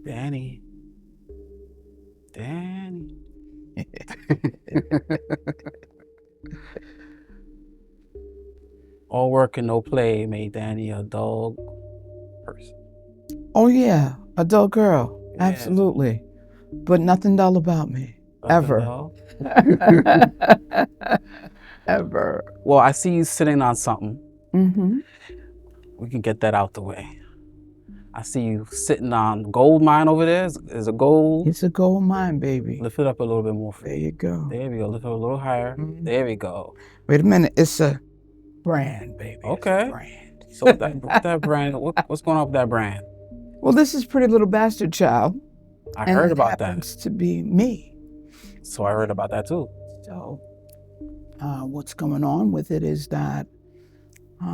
Dani. Dani. All work and no play made Dani a dog person. Oh yeah, adult girl, Yeah. absolutely. But nothing dull about me, ever. Dull? Ever. Well, I see you sitting on something. Mm-hmm. We can get that out the way. I see you sitting on gold mine over there. Is a gold. It's a gold mine, baby. Lift it up a little bit more. There you go. There we go. Lift it a little higher. Mhm. There we go. Wait a minute. It's a brand, baby. Okay. It's a brand. So that brand, what's going on with that brand? Well, this is Pretty Little Bastard Child. I heard about that. Happens to be me. So I heard about that too. So what's going on with it is that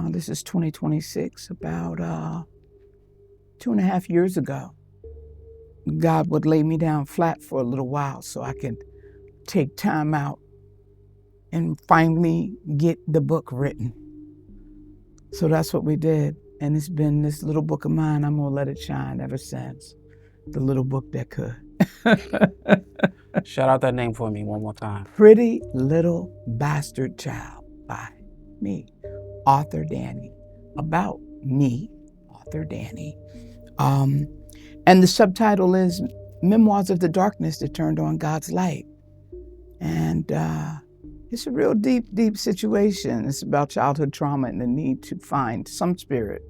this is 2026, about 2.5 years ago. God would lay me down flat for a little while so I could take time out and finally get the book written. So that's what we did. And it's been this little book of mine. I'm gonna let it shine ever since. The little book that could. Shout out that name for me one more time. Pretty Little Bastard Child by me, author Dani. About me, author Dani. And the subtitle is Memoirs of the Darkness That Turned on God's Light. And it's a real deep situation. It's about childhood trauma and the need to find some spirit,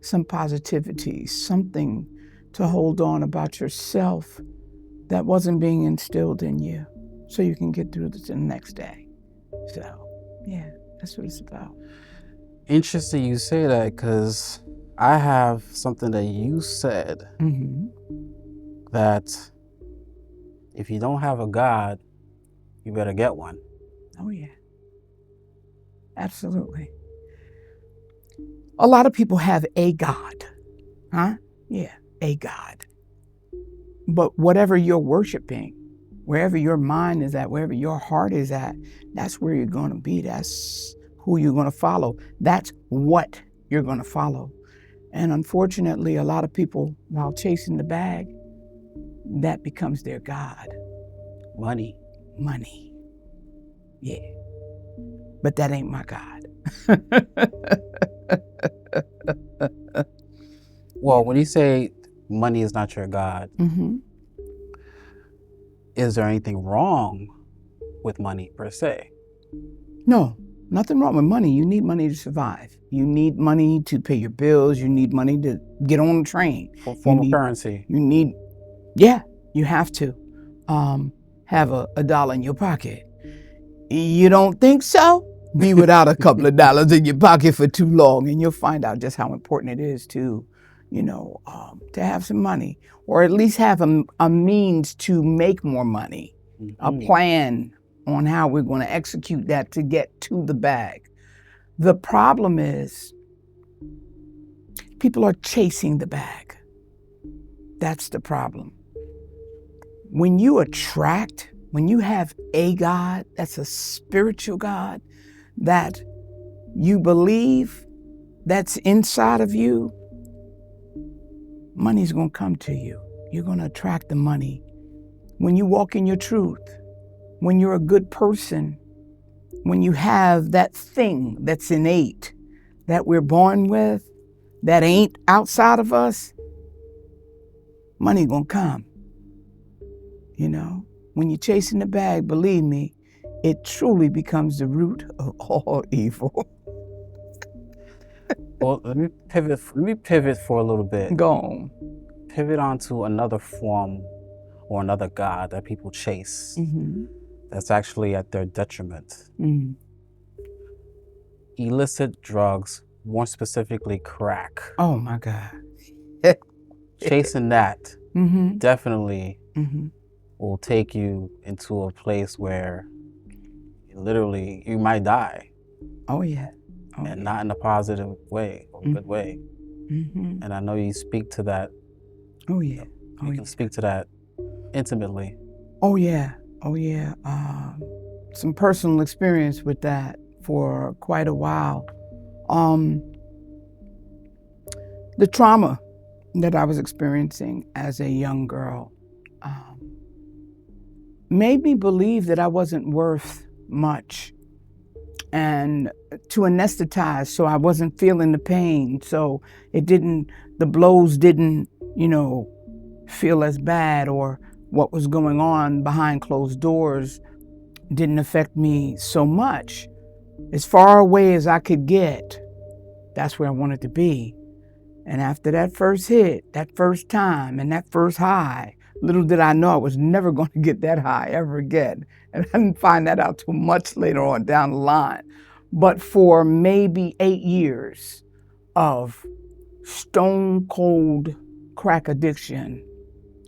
some positivity, something to hold on about yourself that wasn't being instilled in you so you can get through to the next day. So, yeah, that's what it's about. Interesting you say that, because I have something that you said, that if you don't have a God, you better get one. Oh, yeah. Absolutely. A lot of people have a God. Huh? Yeah, a God. But whatever you're worshiping, wherever your mind is at, wherever your heart is at, that's where you're going to be. That's who you're going to follow. That's what you're going to follow. And unfortunately, a lot of people, while chasing the bag, that becomes their God. Money. Money. Yeah. But that ain't my God. Well, when you say money is not your God, is there anything wrong with money per se? No, nothing wrong with money. You need money to survive. You need money to pay your bills. You need money to get on the train. Form of currency. You need, yeah, you have to have a dollar in your pocket. You don't think so? Be without a couple of dollars in your pocket for too long, and you'll find out just how important it is to, to have some money, or at least have a means to make more money, a plan on how we're going to execute that to get to the bag. The problem is people are chasing the bag. That's the problem. When you have a God, that's a spiritual God that you believe that's inside of you, money's going to come to you. You're going to attract the money. When you walk in your truth, when you're a good person, when you have that thing that's innate, that we're born with, that ain't outside of us, money gonna come. When you're chasing the bag, believe me, it truly becomes the root of all evil. Well, let me pivot for a little bit. Go on. Pivot onto another form or another God that people chase. That's actually at their detriment. Illicit drugs, more specifically crack. Oh my God. Chasing that definitely will take you into a place where literally you might die. Oh yeah. And not in a positive way or good way. And I know you speak to that. Oh yeah. You can speak to that intimately. Oh yeah. Some personal experience with that for quite a while. The trauma that I was experiencing as a young girl made me believe that I wasn't worth much, and to anesthetize so I wasn't feeling the pain, so the blows didn't, feel as bad, or what was going on behind closed doors didn't affect me so much. As far away as I could get, that's where I wanted to be. And after that first hit, that first time, and that first high, little did I know I was never going to get that high ever again. And I didn't find that out till much later on down the line. But for maybe 8 years of stone cold crack addiction,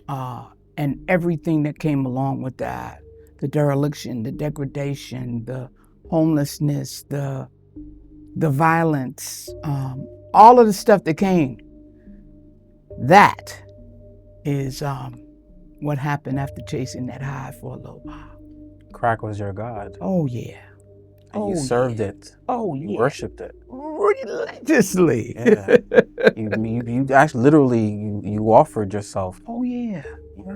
and everything that came along with that, the dereliction, the degradation, the homelessness, the violence, all of the stuff that came, that is what happened after chasing that high for a little while. Crack was your God. Oh, yeah. And you served it. Oh, you yeah. worshipped it. Religiously. Yeah. you actually literally you offered yourself. Oh, yeah.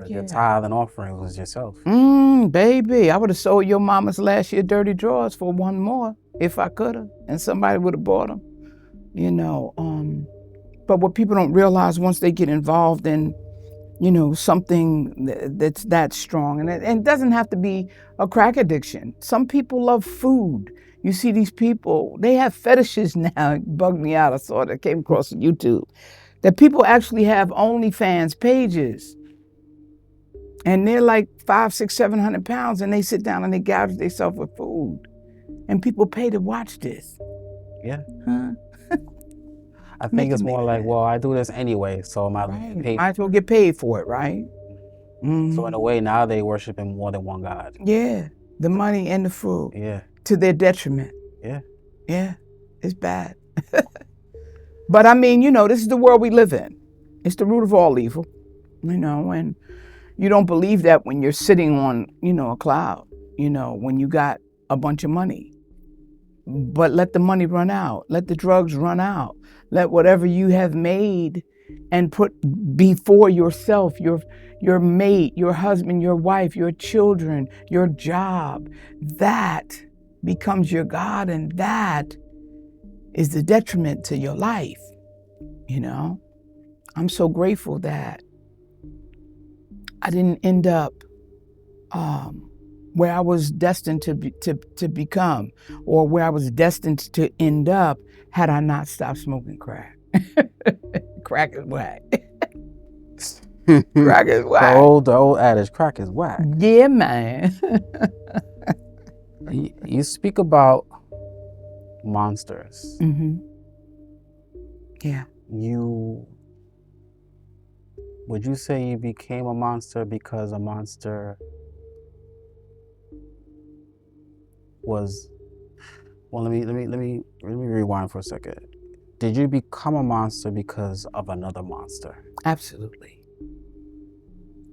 Your tithe and offering was yourself. Baby, I would have sold your mama's last year dirty drawers for one more if I could have, and somebody would have bought them. But what people don't realize once they get involved in, something that's that strong, and it doesn't have to be a crack addiction. Some people love food. You see these people, they have fetishes now. It bugged me out. I saw it. I came across YouTube that people actually have OnlyFans pages. And they're like 500, 600, 700 pounds, and they sit down and they gouge themselves with food. And people pay to watch this. Yeah. I think it's more like, well, I do this anyway, so might as well get paid for it, right? Mm-hmm. So in a way, now they worshiping more than one God. Yeah, the money and the food. Yeah. To their detriment. Yeah. Yeah, it's bad. But I mean, this is the world we live in. It's the root of all evil, and you don't believe that when you're sitting on, a cloud, when you got a bunch of money. But let the money run out. Let the drugs run out. Let whatever you have made and put before yourself, your mate, your husband, your wife, your children, your job, that becomes your God, and that is the detriment to your life. I'm so grateful that I didn't end up where I was destined to become, or where I was destined to end up had I not stopped smoking crack. Crack is whack. Crack is whack. The old adage, crack is whack. Yeah, man. You speak about monsters. Mm-hmm. Yeah. Would you say you became a monster because a monster was, well, let me rewind for a second. Did you become a monster because of another monster? Absolutely.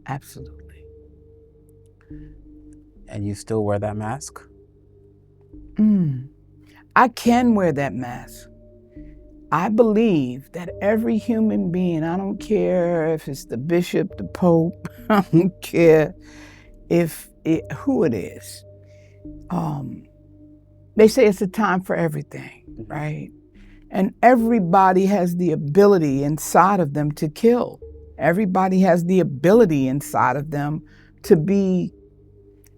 Absolutely. And you still wear that mask? I can wear that mask. I believe that every human being, I don't care if it's the bishop, the pope, I don't care who it is. They say it's a time for everything, right? And everybody has the ability inside of them to kill. Everybody has the ability inside of them to be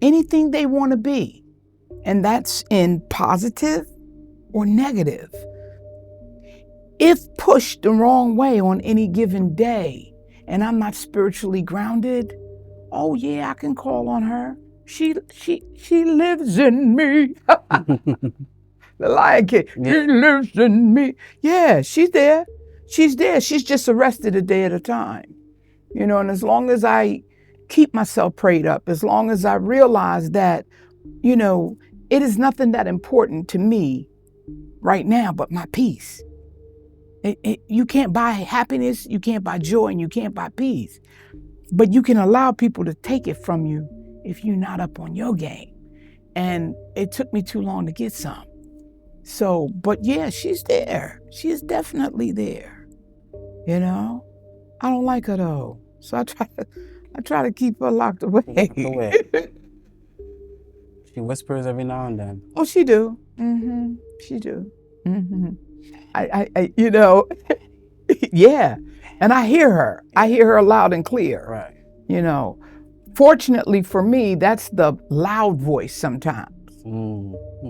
anything they want to be. And that's in positive or negative. If pushed the wrong way on any given day, and I'm not spiritually grounded, oh yeah, I can call on her. She lives in me. The Lion King, She lives in me. Yeah, she's there. She's there. She's just arrested a day at a time. And as long as I keep myself prayed up, as long as I realize that, it is nothing that important to me right now but my peace. You can't buy happiness, you can't buy joy, and you can't buy peace. But you can allow people to take it from you if you're not up on your game. And it took me too long to get some. So, but yeah, she's there. She is definitely there. I don't like her though. So I try to keep her locked away. Locked away. She whispers every now and then. Oh, she do. Mm-hmm. She do. Mm-hmm. I you know, yeah. And I hear her. I hear her loud and clear. Right. You know, fortunately for me, that's the loud voice sometimes.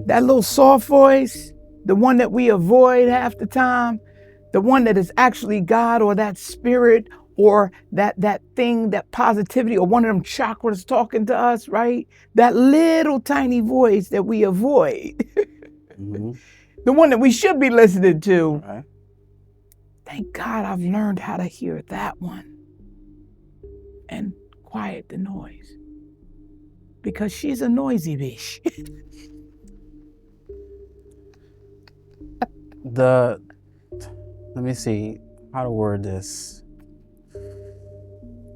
That little soft voice, the one that we avoid half the time, the one that is actually God or that spirit or that thing, that positivity, or one of them chakras talking to us, right? That little tiny voice that we avoid. The one that we should be listening to. Right. Thank God I've learned how to hear that one and quiet the noise. Because she's a noisy bitch. Let me see how to word this.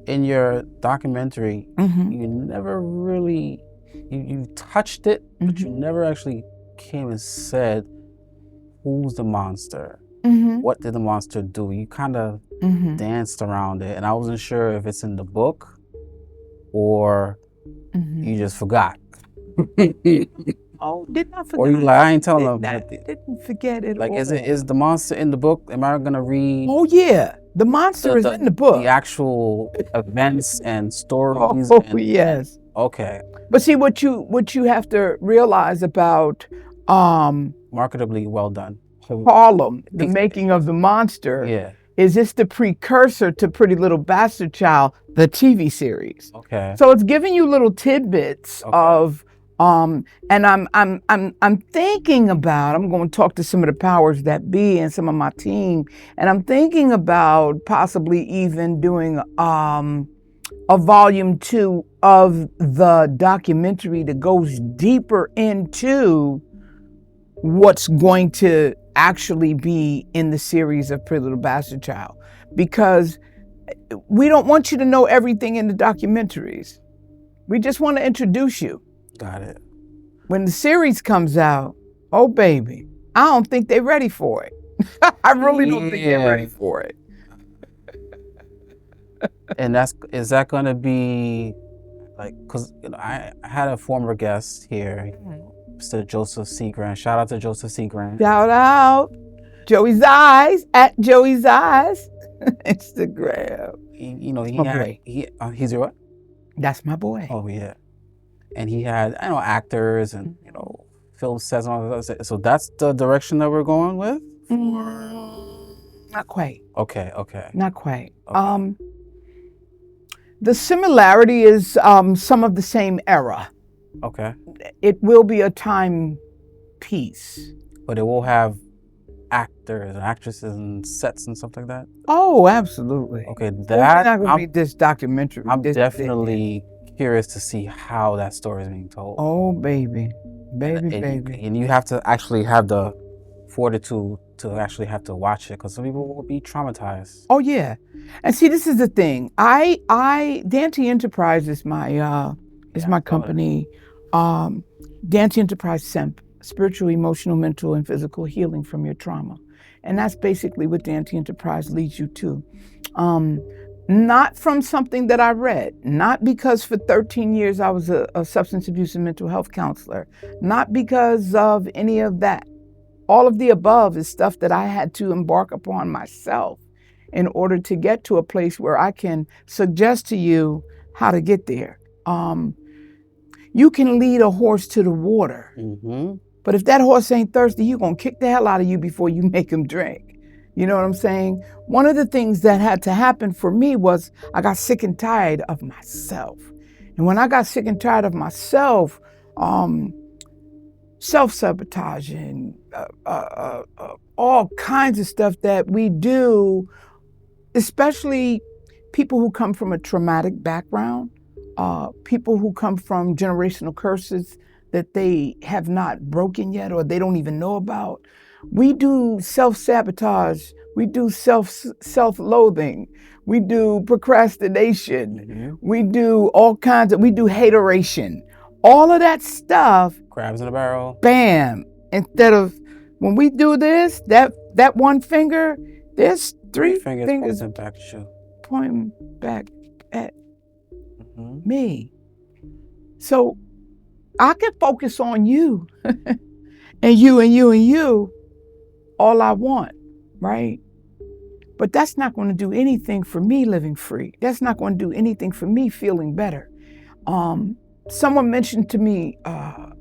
In your documentary, you never really, you touched it, but you never actually came and said, who's the monster? What did the monster do? You kind of danced around it, and I wasn't sure if it's in the book or you just forgot. Oh, did not forget. Or you like, I ain't telling them. Didn't forget it. Like, is the monster in the book? Am I gonna read? Oh yeah, the monster is in the book. The actual events and stories. Oh yes. Okay. But see, what you have to realize about marketably well done. Harlem, the making of the monster. Yeah. Is this the precursor to Pretty Little Bastard Child, the TV series? Okay. So it's giving you little tidbits of and I'm thinking about, I'm going to talk to some of the powers that be and some of my team, and I'm thinking about possibly even doing a volume 2 of the documentary that goes deeper into what's going to actually be in the series of Pretty Little Bastard Child, because we don't want you to know everything in the documentaries. We just want to introduce you. Got it. When the series comes out, oh baby, I don't think they're ready for it. I really don't think they're ready for it. And is that going to be like, because I had a former guest here, Mr. Joseph Seagrant. Shout out to Joseph Seagrant. Shout out. Joey's Eyes, at Joey's Eyes. Instagram. He's your what? That's my boy. Oh yeah. And he had, actors and, film sets and all that. So that's the direction that we're going with? Not quite. Okay. Not quite. Okay. The similarity is some of the same era. Okay. It will be a time piece. But it will have actors and actresses and sets and stuff like that? Oh, absolutely. Okay, It's not going to be this documentary. I'm definitely curious to see how that story is being told. Oh, baby. Baby. And you have to actually have the fortitude to actually have to watch it, because some people will be traumatized. Oh, yeah. And see, this is the thing. Dante Enterprise is my my company. Dante Enterprise SEMP, spiritual, emotional, mental, and physical healing from your trauma. And that's basically what Dante Enterprise leads you to. Not from something that I read, not because for 13 years I was a substance abuse and mental health counselor, not because of any of that. All of the above is stuff that I had to embark upon myself in order to get to a place where I can suggest to you how to get there. You can lead a horse to the water, but if that horse ain't thirsty, you're going to kick the hell out of you before you make him drink. You know what I'm saying? One of the things that had to happen for me was I got sick and tired of myself. And when I got sick and tired of myself, self-sabotaging, all kinds of stuff that we do, especially people who come from a traumatic background, people who come from generational curses that they have not broken yet or they don't even know about. We do self-sabotage, we do self-loathing, we do procrastination, we do all kinds of, we do hateration. All of that stuff. Crabs in a barrel. Bam. Instead of, when we do this, that one finger, there's three fingers back to you. pointing back at me. So I can focus on you and you and you and you all I want, right? But that's not going to do anything for me living free. That's not going to do anything for me feeling better. Someone mentioned to me a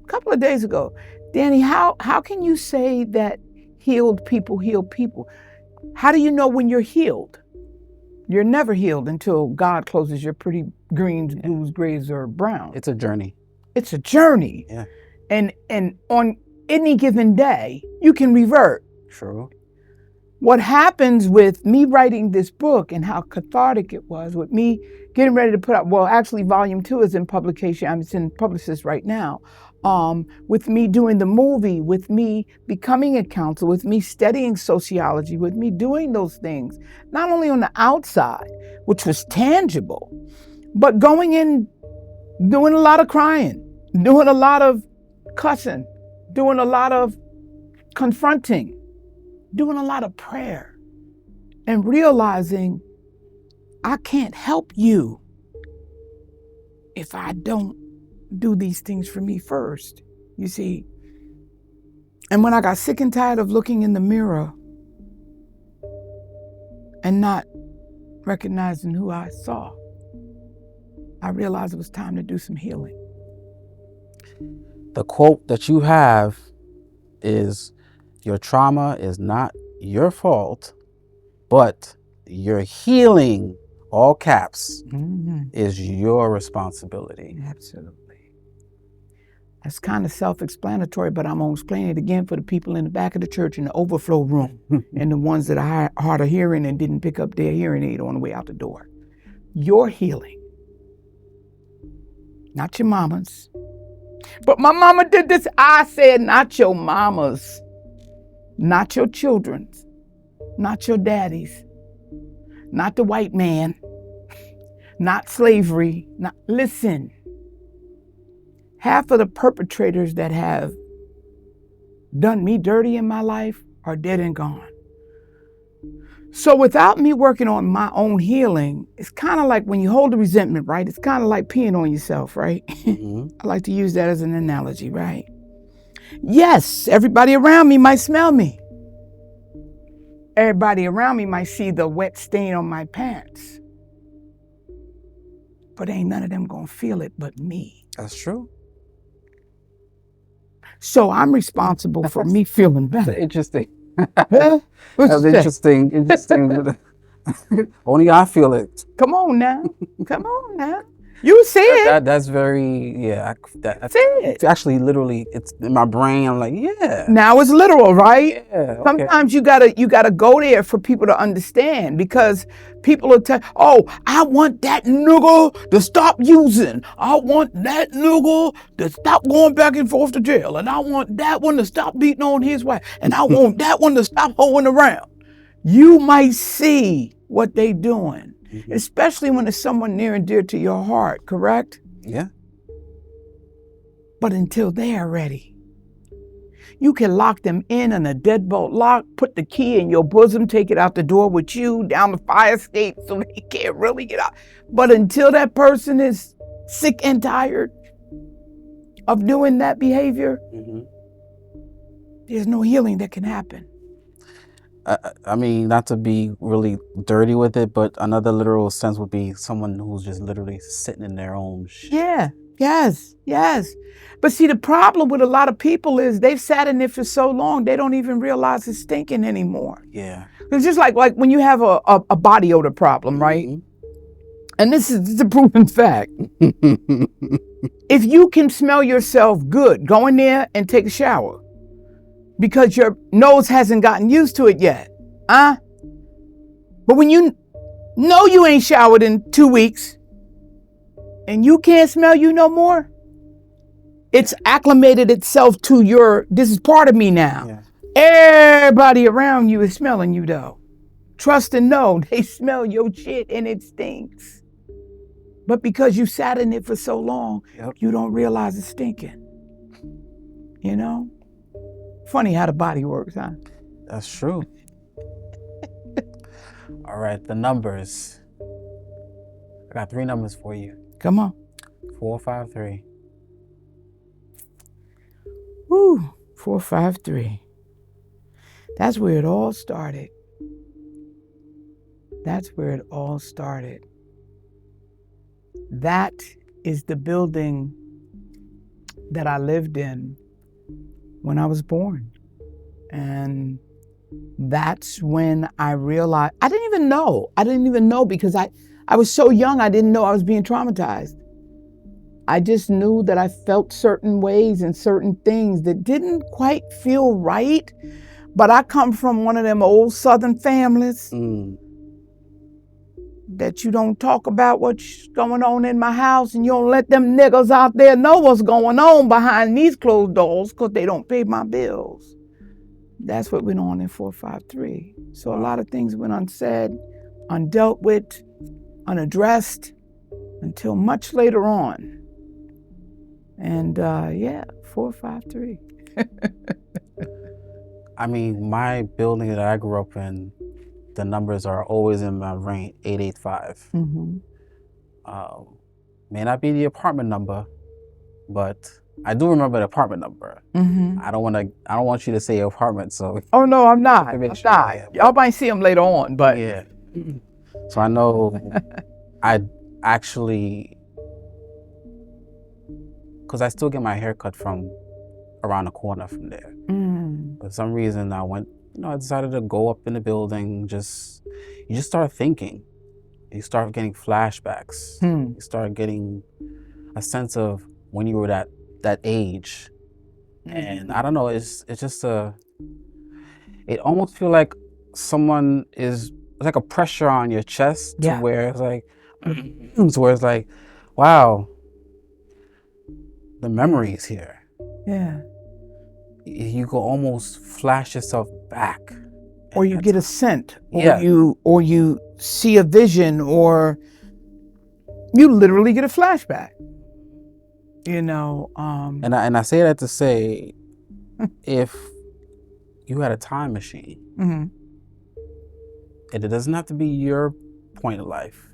couple of days ago, Dani, how can you say that healed people heal people? How do you know when you're healed? You're never healed until God closes your pretty greens, blues, grays, or browns. It's a journey. It's a journey. Yeah. And on any given day, you can revert. True. What happens with me writing this book and how cathartic it was with me getting ready to put out, well, actually volume 2 is in publication. It's in publicist right now. With me doing the movie, with me becoming a counselor, with me studying sociology, with me doing those things, not only on the outside, which was tangible, but going in, doing a lot of crying, doing a lot of cussing, doing a lot of confronting, doing a lot of prayer, and realizing I can't help you if I don't do these things for me first, you see. And when I got sick and tired of looking in the mirror and not recognizing who I saw, I realized it was time to do some healing. The quote that you have is, your trauma is not your fault, but your healing, all caps, is your responsibility. Absolutely. That's kind of self-explanatory, but I'm going to explain it again for the people in the back of the church in the overflow room and the ones that are hard of hearing and didn't pick up their hearing aid on the way out the door. Your healing, not your mama's. But my mama did this. I said, not your mama's, not your children's, not your daddy's, not the white man, not slavery. Listen. Half of the perpetrators that have done me dirty in my life are dead and gone. So without me working on my own healing, it's kind of like when you hold a resentment, right? It's kind of like peeing on yourself, right? I like to use that as an analogy, right? Yes, everybody around me might smell me. Everybody around me might see the wet stain on my pants. But ain't none of them gonna feel it but me. That's true. So I'm responsible for me feeling better. Interesting. Huh? That's interesting. Only I feel it. Come on now. Come on now. You see it. That's very, yeah. It's actually literally, it's in my brain. I'm like, yeah. Now it's literal, right? Yeah. Okay. Sometimes you gotta go there for people to understand, because people will tell, oh, I want that nigga to stop using. I want that nigga to stop going back and forth to jail. And I want that one to stop beating on his wife. And I want that one to stop hoeing around. You might see what they doing. Especially when it's someone near and dear to your heart, correct? Yeah. But until they are ready, you can lock them in a deadbolt lock, put the key in your bosom, take it out the door with you, down the fire escape so they can't really get out. But until that person is sick and tired of doing that behavior, there's no healing that can happen. I mean, not to be really dirty with it, but another literal sense would be someone who's just literally sitting in their own shit. Yeah, yes. But see, the problem with a lot of people is they've sat in it for so long, they don't even realize it's stinking anymore. Yeah. It's just like when you have a body odor problem, right? And this is the proven fact. If you can smell yourself good, go in there and take a shower, because your nose hasn't gotten used to it yet. But when you know you ain't showered in 2 weeks and you can't smell you no more, it's acclimated itself to this is part of me now. Yeah. Everybody around you is smelling you though. Trust and know they smell your shit and it stinks. But because you sat in it for so long, you don't realize it's stinking. You know? Funny how the body works, huh? That's true. All right, the numbers. I got 3 numbers for you. Come on. 453. Woo, 453. That's where it all started. That's where it all started. That is the building that I lived in when I was born. And that's when I realized, I didn't even know because I was so young, I didn't know I was being traumatized. I just knew that I felt certain ways and certain things that didn't quite feel right. But I come from one of them old Southern families that you don't talk about what's going on in my house, and you don't let them niggas out there know what's going on behind these closed doors because they don't pay my bills. That's what went on in 453. So a lot of things went unsaid, undealt with, unaddressed until much later on. And 453. I mean, my building that I grew up in, the numbers are always in my range, 885. May not be the apartment number, but I do remember the apartment number. I don't want you to say your apartment, so. Oh no, I'm not. Y'all might see them later on, but. Yeah. So I know I actually, because I still get my hair cut from around the corner from there. For some reason I went, I decided to go up in the building, you just start thinking. You start getting flashbacks. You start getting a sense of when you were that age. And I don't know, it's just it almost feels like someone it's like a pressure on your chest to where it's like, wow, the memory is here. Yeah. You can almost flash yourself back. Or you get a scent, or you see a vision, or you literally get a flashback. And I say that to say, if you had a time machine, and it doesn't have to be your point of life,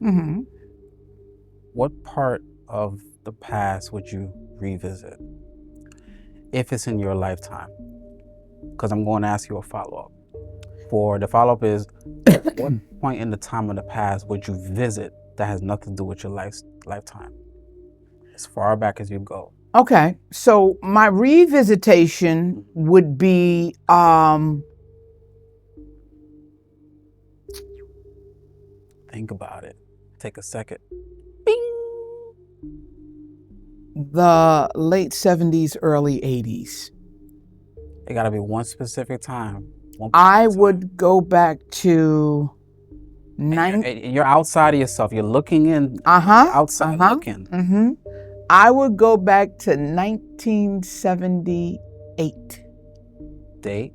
what part of the past would you revisit if it's in your lifetime? Because I'm going to ask you a follow-up. For the follow-up is, what point in the time of the past would you visit that has nothing to do with your lifetime? As far back as you go. Okay, so my revisitation would be think about it. Take a second. Bing! The late 70s, early 80s. It gotta be one specific time. I would go back to you're outside of yourself. You're looking in. Outside looking. I would go back to 1978. Date?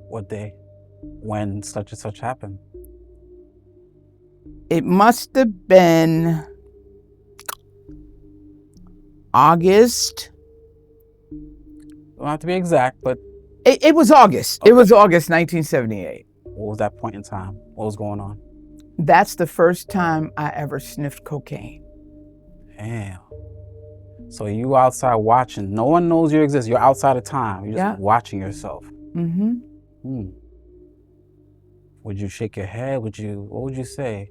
What day? When such and such happened? It must have been August. Don't have to be exact, but it was August. Okay. It was August 1978. What was that point in time? What was going on? That's the first time I ever sniffed cocaine. Damn. So you outside watching. No one knows you exist. You're outside of time. You're just watching yourself. Would you shake your head? What would you say?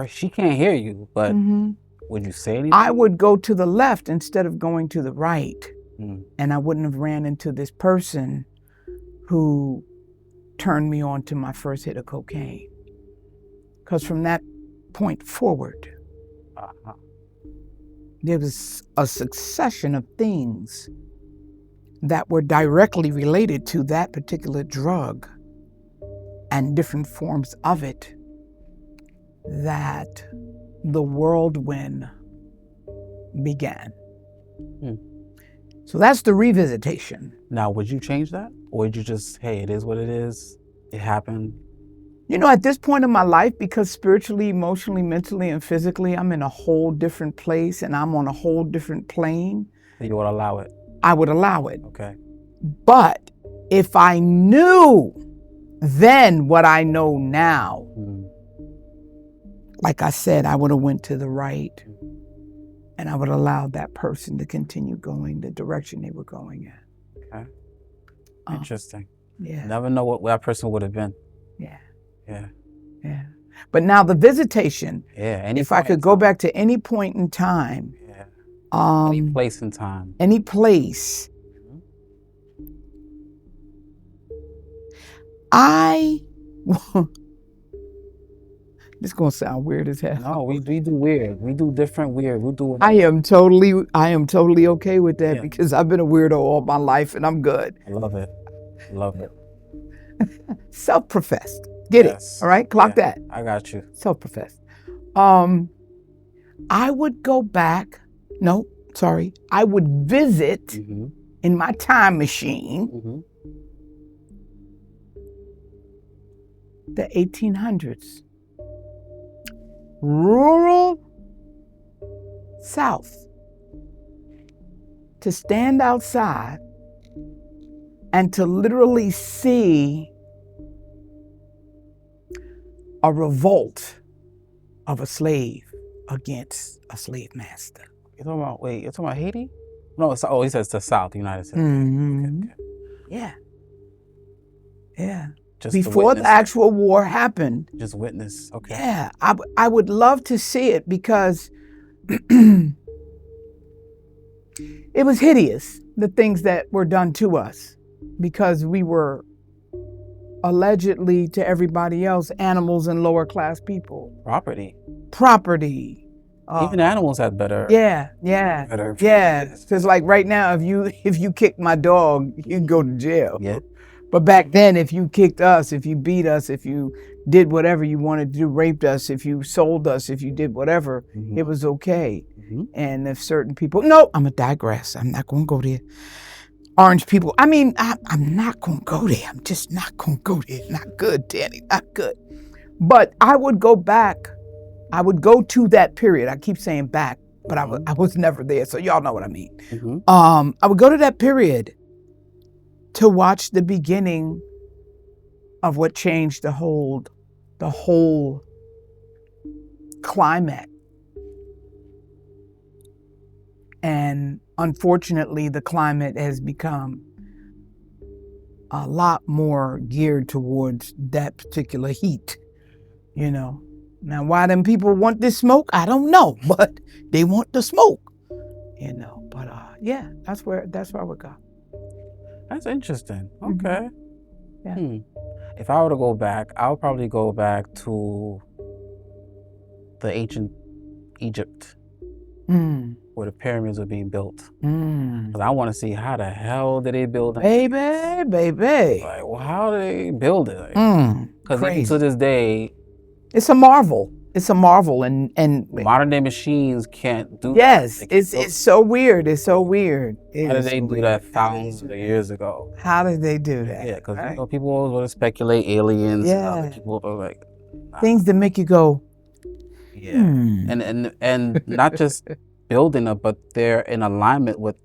She can't hear you, but would you say anything? I would go to the left instead of going to the right. And I wouldn't have ran into this person who turned me on to my first hit of cocaine. Because from that point forward, there was a succession of things that were directly related to that particular drug and different forms of it that the whirlwind began. So that's the revisitation. Now, would you change that? Or would you just, hey, it is what it is, it happened? At this point in my life, because spiritually, emotionally, mentally, and physically, I'm in a whole different place and I'm on a whole different plane. You would allow it? I would allow it. Okay. But if I knew Then what I know now, like I said, I would have went to the right and I would allow that person to continue going the direction they were going in. Okay. Interesting. Yeah. Never know what that person would have been. Yeah. Yeah. Yeah. But now the visitation. Yeah. If I could go back to any point in time. Yeah. Any place in time. Any place. This is gonna sound weird as hell. No, we do weird. We do different weird. We do. I am totally okay with that because I've been a weirdo all my life and I'm good. I love it. Love it. Self-professed. Get it? All right, clock that. I got you. Self-professed. I would go back. No, sorry. I would visit in my time machine the 1800s. Rural South. To stand outside and to literally see a revolt of a slave against a slave master. You're talking about Haiti? No, he says the South, the United States. Okay. Yeah. Yeah. Just before the actual war happened. Just witness. Okay. Yeah. I would love to see it because it was hideous, the things that were done to us, because we were allegedly, to everybody else, animals and lower class people. Property. Even animals had better. Yeah. Because like right now, if you kick my dog, you can go to jail. Yeah. But back then, if you kicked us, if you beat us, if you did whatever you wanted to do, raped us, if you sold us, if you did whatever, it was okay. And if certain people, no, I'm going to digress. I'm not going to go there. Orange people, I mean, I'm not going to go there. I'm just not going to go there. Not good, Dani, not good. But I would go back. I would go to that period. I keep saying back, but I was never there. So y'all know what I mean. I would go to that period to watch the beginning of what changed the whole climate. And unfortunately, the climate has become a lot more geared towards that particular heat, you know. Now, why them people want this smoke, I don't know, but they want the smoke, you know. But yeah, that's where I would go. That's interesting. Okay. Yeah. If I were to go back, I would probably go back to the ancient Egypt, where the pyramids were being built. Because I want to see how the hell did they build them? Baby. Like, well, how did they build it? Because even to this day, it's a marvel. It's a marvel, and modern day machines can't do. Yes, that. It's so weird. It's so weird. How did they do that thousands of years ago? How did they do that? Yeah, because you know, people always want to speculate aliens. Yeah, and other people are like things that make you go. Yeah, and not just building it, but they're in alignment with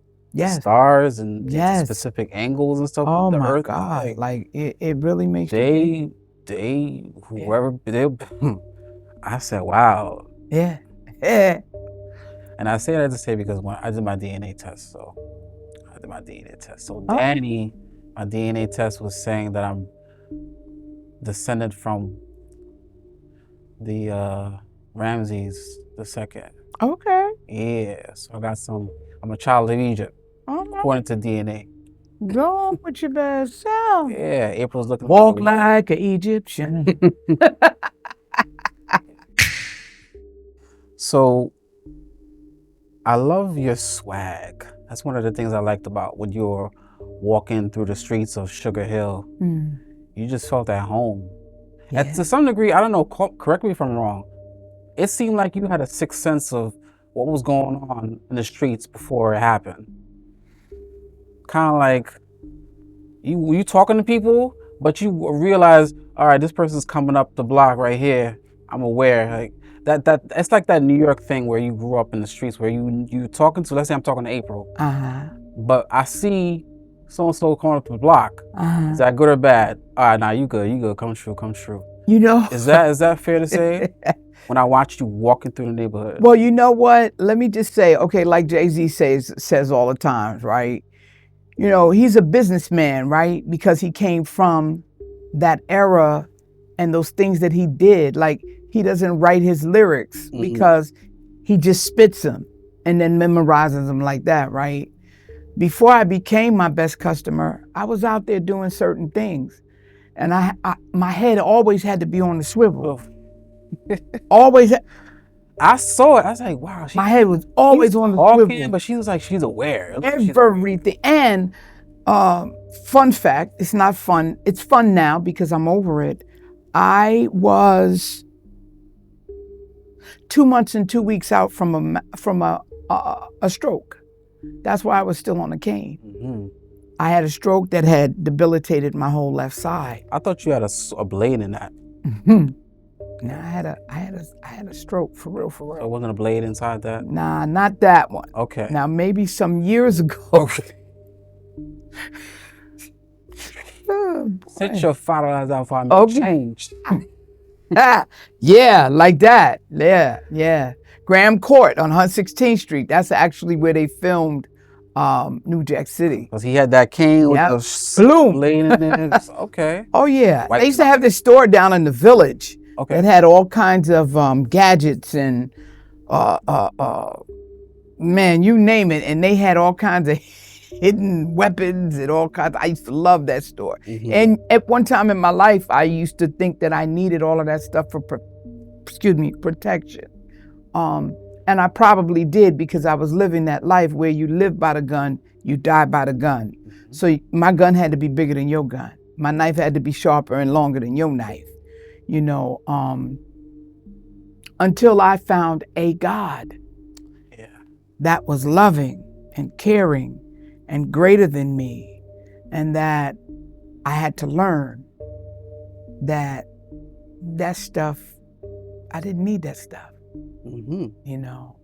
stars and specific angles and stuff. Oh the my Earth. God! Like it really makes whoever they. I said, wow. Yeah. And I say that to say because when I did my DNA test, So Dani, my DNA test was saying that I'm descended from the Ramses II. Okay. Yeah. So I'm a child of Egypt, according to DNA. Go with your best self. Yeah, April's looking. Walk like an Egyptian. So, I love your swag. That's one of the things I liked about when you were walking through the streets of Sugar Hill. You just felt at home. Yeah. And to some degree, I don't know, correct me if I'm wrong, it seemed like you had a sixth sense of what was going on in the streets before it happened. Kind of like, you talking to people, but you realize, all right, this person's coming up the block right here. I'm aware, like, that it's like that New York thing where you grew up in the streets where you talking to, let's say I'm talking to April, but I see so coming up the block. Uh-huh. Is that good or bad? All right, now you good. Come true. You know, Is that fair to say? When I watched you walking through the neighborhood. well, you know what? Let me just say, okay, like Jay-Z says all the time, right? You know, he's a businessman, right? Because he came from that era and those things that he did. Like, he doesn't write his lyrics because he just spits them and then memorizes them like that, right? Before I became my best customer, I was out there doing certain things. And my head always had to be on the swivel. Always. I saw it. I was like, wow. My head was always on the swivel. But she was like, she's aware. Everything. And fun fact, it's not fun. It's fun now because I'm over it. I was 2 months and 2 weeks out from a stroke. That's why I was still on the cane. I had a stroke that had debilitated my whole left side. I thought you had a blade in that. No, I had a stroke for real. So it wasn't a blade inside that? Nah, not that one. Okay. Now maybe some years ago. Sit your father ass down for me. Changed. Yeah, like that. Yeah. Graham Court on 116th Street. That's actually where they filmed New Jack City. Because he had that cane with the blade in it. Okay. Oh yeah. They used to have this store down in the Village. Okay. That had all kinds of gadgets and man, you name it, and they had all kinds of hidden weapons and all kinds. I used to love that store. And at one time in my life, I used to think that I needed all of that stuff for, protection. And I probably did because I was living that life where you live by the gun, you die by the gun. So my gun had to be bigger than your gun. My knife had to be sharper and longer than your knife. You know, until I found a God that was loving and caring and greater than me, and that I had to learn that stuff, I didn't need that stuff. You know,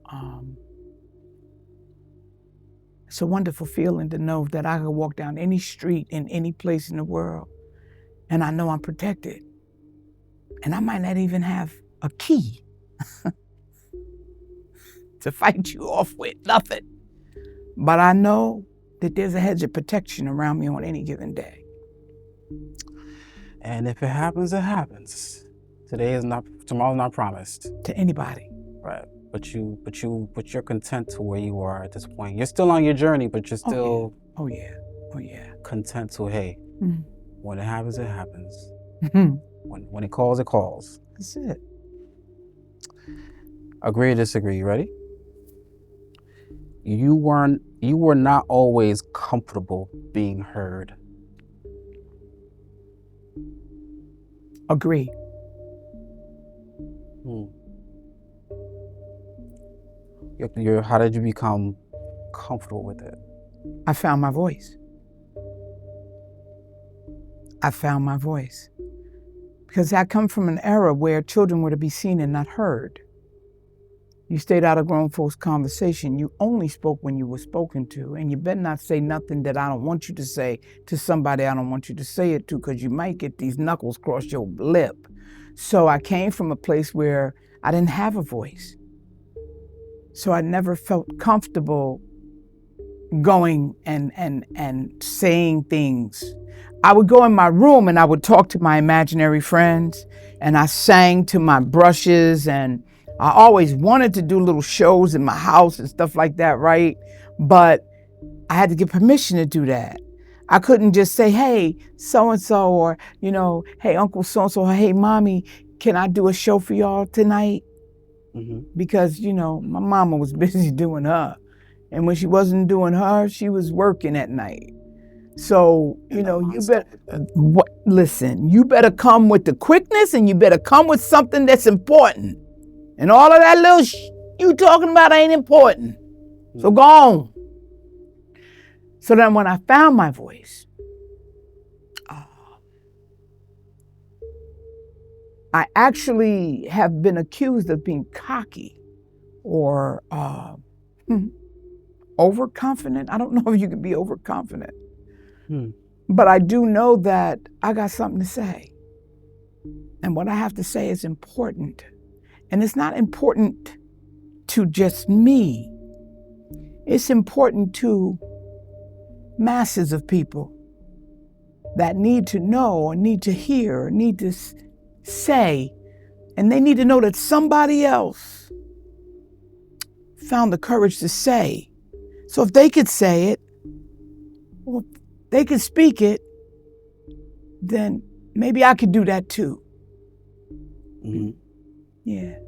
it's a wonderful feeling to know that I could walk down any street in any place in the world and I know I'm protected. And I might not even have a key to fight you off with, nothing. But I know that there's a hedge of protection around me on any given day. And if it happens, it happens. Tomorrow's not promised. To anybody. Right. But you're content to where you are at this point. You're still on your journey, but you're still Oh yeah. content to, hey, when it happens, it happens. When it calls, it calls. That's it. Agree or disagree? You ready? You were not always comfortable being heard. Agree. How did you become comfortable with it? I found my voice. Because I come from an era where children were to be seen and not heard. You stayed out of grown folks' conversation. You only spoke when you were spoken to. And you better not say nothing that I don't want you to say to somebody I don't want you to say it to, because you might get these knuckles cross your lip. So I came from a place where I didn't have a voice. So I never felt comfortable going and saying things. I would go in my room and I would talk to my imaginary friends, and I sang to my brushes, and I always wanted to do little shows in my house and stuff like that, right? But I had to get permission to do that. I couldn't just say, hey, so-and-so, or, you know, hey, Uncle so-and-so, or hey, Mommy, can I do a show for y'all tonight? Because, you know, my mama was busy doing her. And when she wasn't doing her, she was working at night. So, you know, you better, listen, you better come with the quickness, and you better come with something that's important. And all of that little you talking about ain't important. So go on. So then when I found my voice, I actually have been accused of being cocky or overconfident. I don't know if you can be overconfident. But I do know that I got something to say. And what I have to say is important. And it's not important to just me. It's important to masses of people that need to know or need to hear or need to say. And they need to know that somebody else found the courage to say. So if they could say it, or they could speak it, then maybe I could do that too. Mm-hmm. Yeah.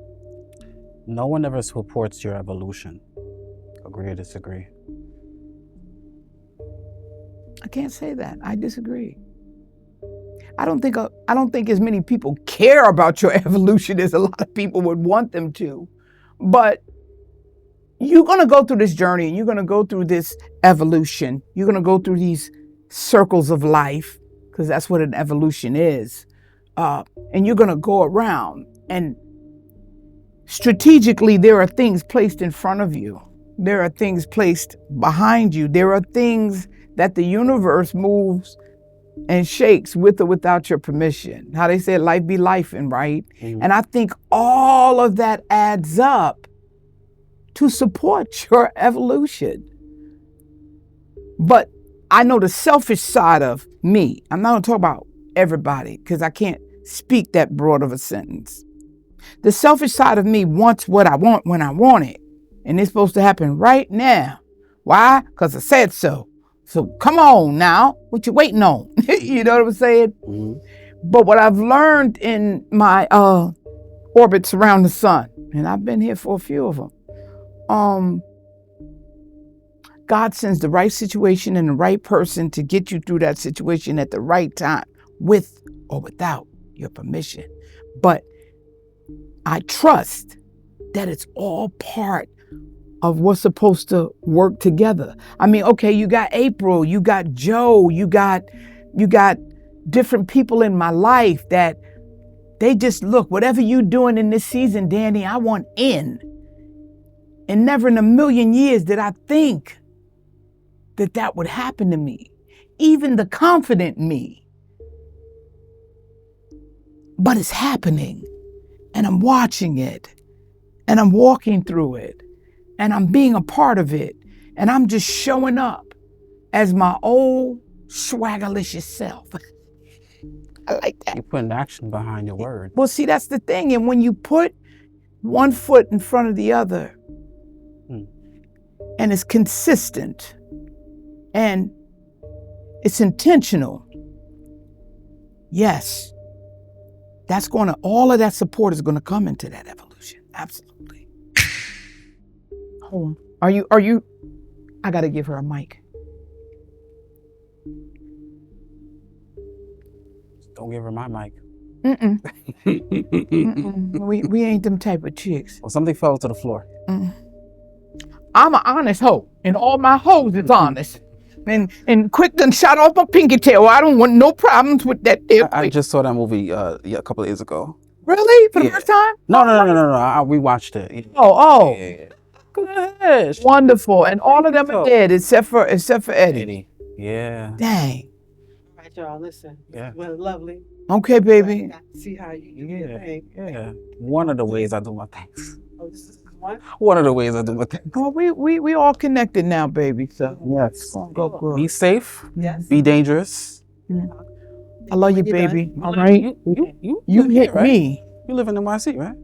No one ever supports your evolution. Agree or disagree? I can't say that. I disagree. I don't think as many people care about your evolution as a lot of people would want them to. But you're going to go through this journey and you're going to go through this evolution. You're going to go through these circles of life, because that's what an evolution is. And you're going to go around, and strategically there are things placed in front of you. There are things placed behind you. There are things that the universe moves and shakes with or without your permission. How they say life be lifing, right? Mm-hmm. And I think all of that adds up to support your evolution. But I know the selfish side of me. I'm not going to talk about everybody because I can't speak that broad of a sentence. The selfish side of me wants what I want when I want it. And it's supposed to happen right now. Why? Because I said so. So come on now. What you waiting on? You know what I'm saying? Mm-hmm. But what I've learned in my orbits around the sun, and I've been here for a few of them, God sends the right situation and the right person to get you through that situation at the right time, with or without your permission. But I trust that it's all part of what's supposed to work together. I mean, okay, you got April, you got Joe, you got different people in my life that they just look, whatever you doing in this season, Dani, I want in. And never in a million years did I think that would happen to me. Even the confident me. But it's happening. And I'm watching it. And I'm walking through it. And I'm being a part of it. And I'm just showing up as my old swaggerlicious self. I like that. You're putting action behind your words. Well, see, that's the thing. And when you put one foot in front of the other, and it's consistent, and it's intentional, yes, all of that support is going to come into that evolution. Absolutely. Hold on. Are you, I got to give her a mic. Don't give her my mic. Mm-mm. Mm-mm. We ain't them type of chicks. Well, something fell to the floor. I'm an honest hoe, and all my hoes is honest. And quick done shot off my pinky tail. I don't want no problems with that. I just saw that movie a couple of days ago. Really? For the first time? No. I rewatched it. Oh. Yeah. Gosh. Wonderful. And all of them are dead except for Eddie. Yeah. Dang. All right, y'all, listen. Yeah. Well, lovely. Okay, baby. See how you do your thing. Yeah. One of the ways I do my things. Oh, this is one? One of the ways I do my things. Well, we all connected now, baby. So yes. Go good. Be safe. Yes. Be dangerous. Yeah. I love you, baby. Done. All right. You hit here, right? me. You live in NYC, right?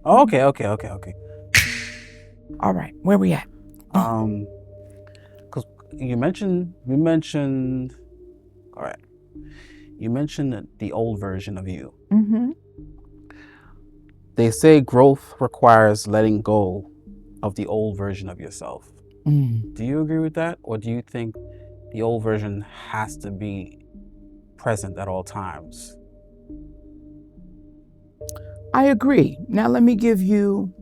Oh, okay. All right. Where we at? Because you mentioned. All right. You mentioned the old version of you. Mm-hmm. They say growth requires letting go of the old version of yourself. Do you agree with that? Or do you think the old version has to be present at all times? I agree. Now let me give you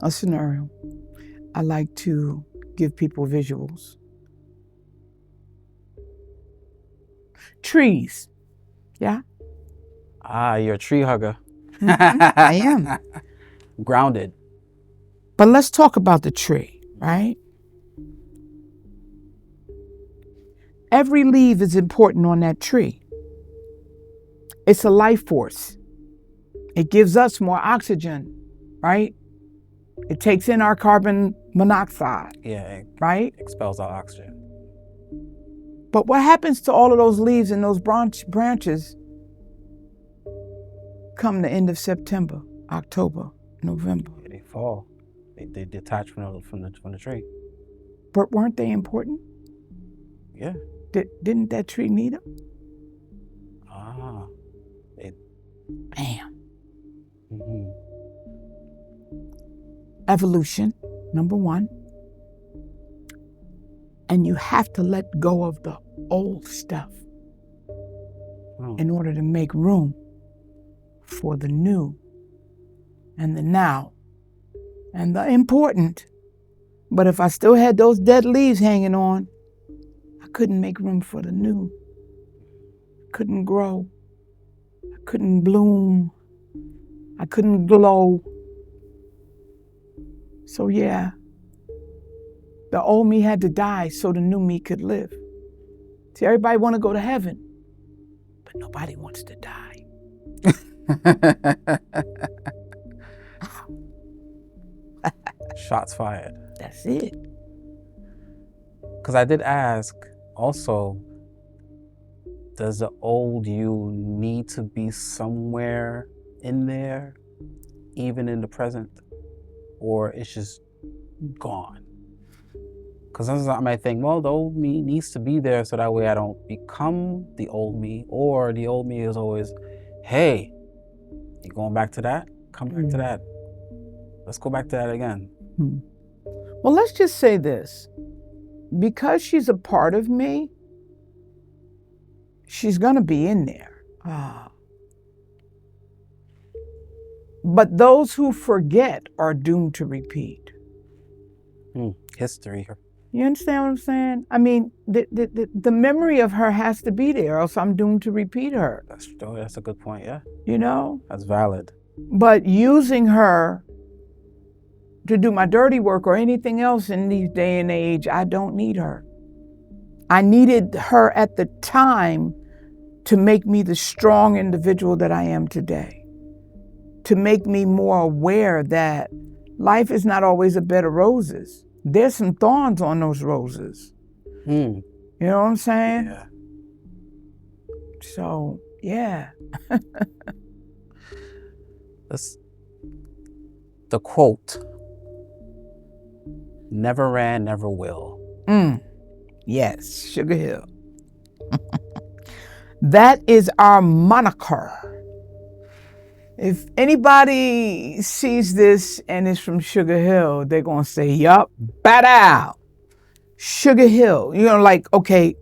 a scenario. I like to give people visuals. Trees. Yeah? You're a tree hugger. I am. Grounded. But let's talk about the tree, right? Every leaf is important on that tree. It's a life force. It gives us more oxygen, right? It takes in our carbon monoxide. Yeah, right? Expels our oxygen. But what happens to all of those leaves and those branches come the end of September, October, November? Yeah, they fall. They detach from the tree. But weren't they important? Yeah. Didn't that tree need them? Ah. Bam. Mm-hmm. Evolution, number one. And you have to let go of the old stuff in order to make room for the new and the now and the important. But if I still had those dead leaves hanging on, I couldn't make room for the new. I couldn't grow. I couldn't bloom. I couldn't glow. So yeah, the old me had to die so the new me could live. See, everybody want to go to heaven, but nobody wants to die. Shots fired. That's it. Because I did ask also, does the old you need to be somewhere in there, even in the present, or it's just gone? Because sometimes I might think, well, the old me needs to be there so that way I don't become the old me, or the old me is always, hey, you going back to that? Come back to that. Let's go back to that again. Well, let's just say this. Because she's a part of me, she's going to be in there. But those who forget are doomed to repeat. History. You understand what I'm saying? I mean, the memory of her has to be there, or else I'm doomed to repeat her. That's a good point, yeah. You know? That's valid. But using her to do my dirty work or anything else in these day and age, I don't need her. I needed her at the time to make me the strong individual that I am today, to make me more aware that life is not always a bed of roses. There's some thorns on those roses. You know what I'm saying? Yeah. So, yeah. The quote, never ran, never will. Yes, Sugar Hill. That is our moniker. If anybody sees this and is from Sugar Hill, they're going to say, yup, bada, Sugar Hill. You know, like, okay,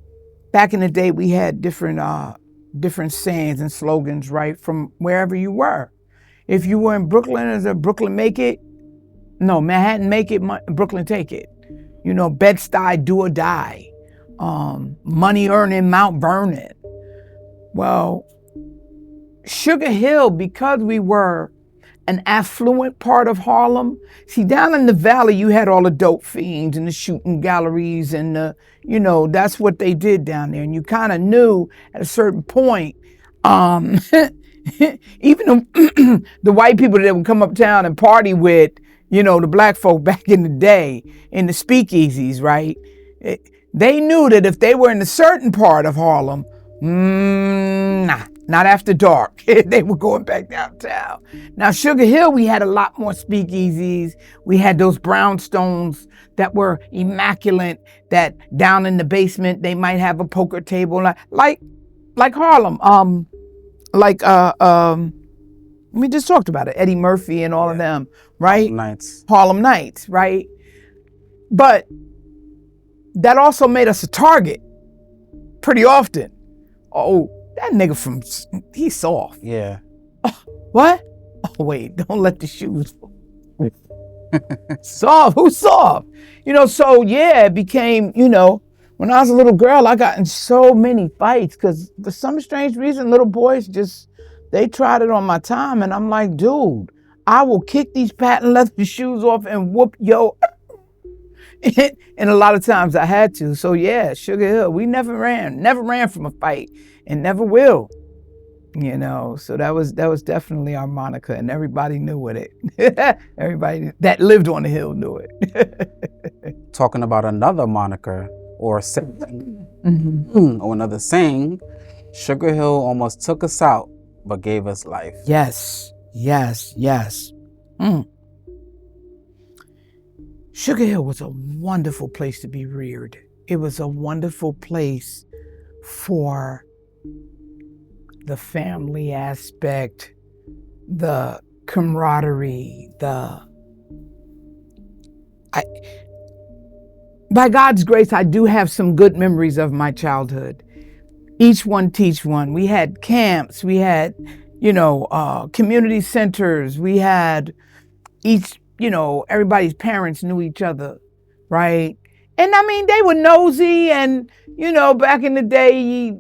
back in the day, we had different sayings and slogans, right, from wherever you were. If you were in Brooklyn, is it Brooklyn make it? No, Manhattan make it, Brooklyn take it. You know, Bed-Stuy do or die. Money earning, Mount Vernon. Well, Sugar Hill, because we were an affluent part of Harlem. See, down in the valley, you had all the dope fiends and the shooting galleries and the, you know, that's what they did down there. And you kind of knew at a certain point, even the white people that would come uptown and party with, you know, the black folk back in the day in the speakeasies, right? They knew that if they were in a certain part of Harlem, not after dark. They were going back downtown. Now, Sugar Hill, we had a lot more speakeasies. We had those brownstones that were immaculate, that down in the basement, they might have a poker table, like Harlem. We just talked about it, Eddie Murphy and all of them, right? Harlem Nights, right? But that also made us a target pretty often. Oh, that nigga he's soft. Yeah. Oh, what? Oh, wait, don't let the shoes fall. Soft? Who's soft? You know, so yeah, it became, you know, when I was a little girl, I got in so many fights because for some strange reason, little boys they tried it on my time. And I'm like, dude, I will kick these patent leather shoes off and whoop yo. And a lot of times I had to. So yeah, Sugar Hill, we never ran from a fight and never will. You know, so that was definitely our moniker, and everybody knew with it. Everybody that lived on the hill knew it. Talking about another moniker or saying, or another saying, Sugar Hill almost took us out, but gave us life. Yes. Sugar Hill was a wonderful place to be reared. It was a wonderful place for the family aspect, the camaraderie, by God's grace, I do have some good memories of my childhood. Each one teach one. We had camps, we had, community centers, we had everybody's parents knew each other, right? And I mean, they were nosy, and, back in the day,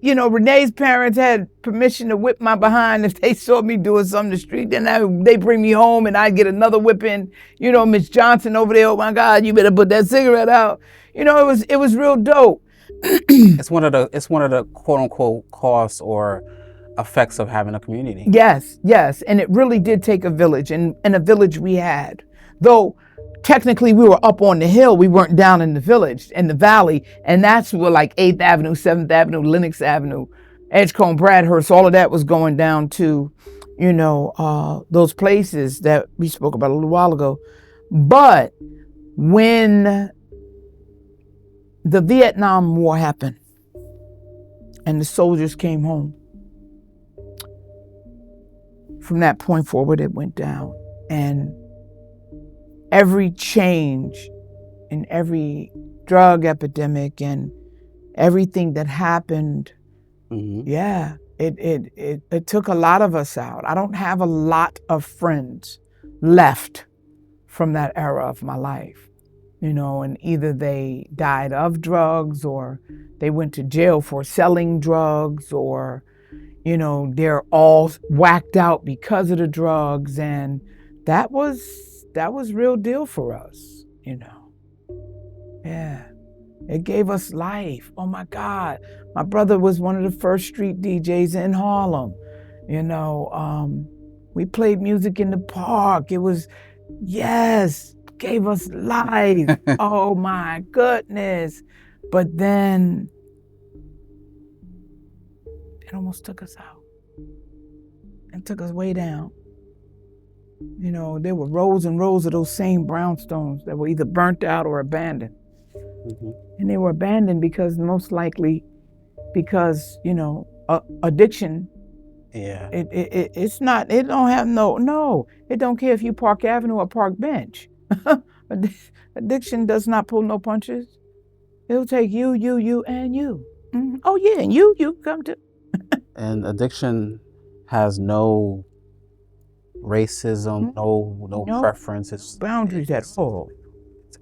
Renee's parents had permission to whip my behind if they saw me doing something in the street. Then they bring me home and I'd get another whipping. Miss Johnson over there, oh my God, you better put that cigarette out. It was real dope. It's one of the quote unquote costs or effects of having a community. Yes. And it really did take a village, and a village we had. Though technically we were up on the hill, we weren't down in the village, in the valley, and that's where like 8th Avenue, 7th Avenue, Lenox Avenue, Edgecombe, Bradhurst, all of that was going down to, those places that we spoke about a little while ago. But when the Vietnam War happened and the soldiers came home, from that point forward, it went down. And every change in every drug epidemic and everything that happened, it took a lot of us out. I don't have a lot of friends left from that era of my life, and either they died of drugs or they went to jail for selling drugs, or, they're all whacked out because of the drugs. And that was real deal for us, Yeah. It gave us life. Oh my God. My brother was one of the first street DJs in Harlem. We played music in the park. It was, gave us life. Oh my goodness. But then it almost took us out. It took us way down. There were rows and rows of those same brownstones that were either burnt out or abandoned. And they were abandoned because addiction. Yeah. It don't care if you Park Avenue or Park Bench. Addiction does not pull no punches. It'll take you, and you. Oh yeah, and you come to. And addiction has no racism, no preference. It's boundaries at all.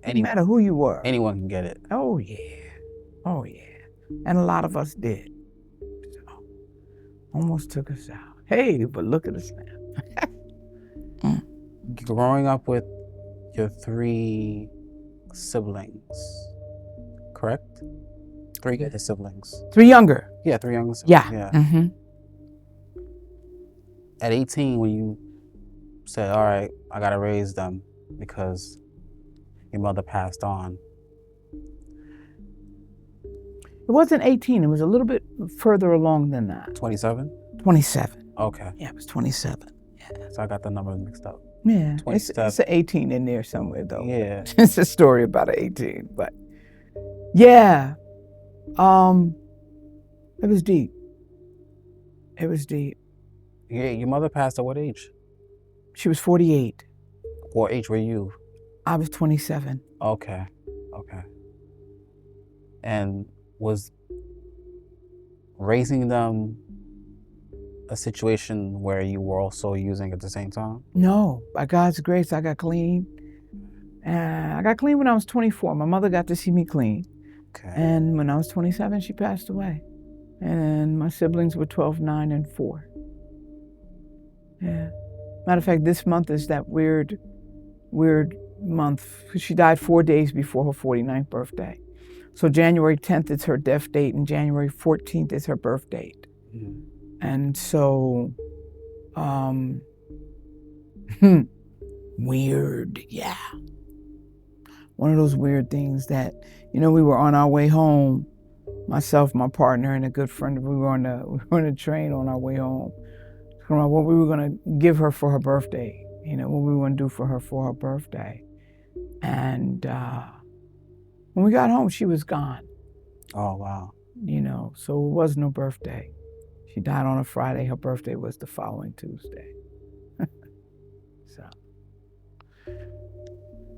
No matter who you were. Anyone can get it. Oh yeah. And a lot of us did. So, almost took us out. Hey, but look at us now. Growing up with your 3 siblings, correct? 3 siblings. 3 younger. Yeah, 3 younger siblings. Yeah. Mm-hmm. At 18, when you said, all right, I gotta raise them because your mother passed on. It wasn't 18, it was a little bit further along than that. 27? 27. Okay. Yeah, it was 27. Yeah. So I got the numbers mixed up. Yeah, it's an 18 in there somewhere though. Yeah. It's a story about an 18, but yeah. It was deep. Yeah, your mother passed at what age? She was 48. What age were you? I was 27. Okay. And was raising them a situation where you were also using at the same time? No, by God's grace, I got clean. I got clean when I was 24. My mother got to see me clean. Okay. And when I was 27, she passed away. And my siblings were 12, 9, and 4. Yeah. Matter of fact, this month is that weird month. She died 4 days before her 49th birthday. So January 10th is her death date, and January 14th is her birth date. Mm. And so, weird, yeah. One of those weird things that, we were on our way home, myself, my partner, and a good friend. We were on the train on our way home. What we were gonna give her for her birthday, what we were gonna do for her birthday. And when we got home, she was gone. Oh, wow. So it was no birthday. She died on a Friday. Her birthday was the following Tuesday. So.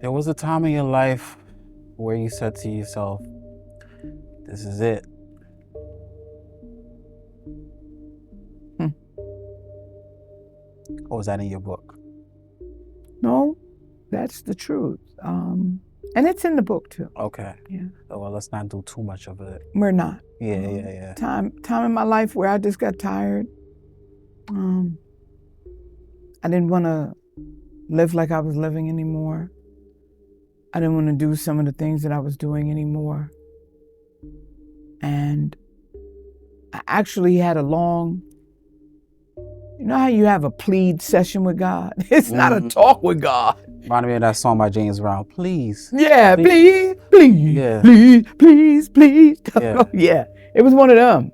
There was a time in your life where you said to yourself, this is it. Or was that in your book? No, that's the truth. And it's in the book too. Okay. Yeah. Well, let's not do too much of it. We're not. Yeah. Time in my life where I just got tired. I didn't want to live like I was living anymore. I didn't want to do some of the things that I was doing anymore. And I actually had a long, how you have a plead session with God? It's not a talk with God. Reminded me of that song by James Brown, Please. Yeah, please, Yeah. please. Yeah. Yeah, it was one of them.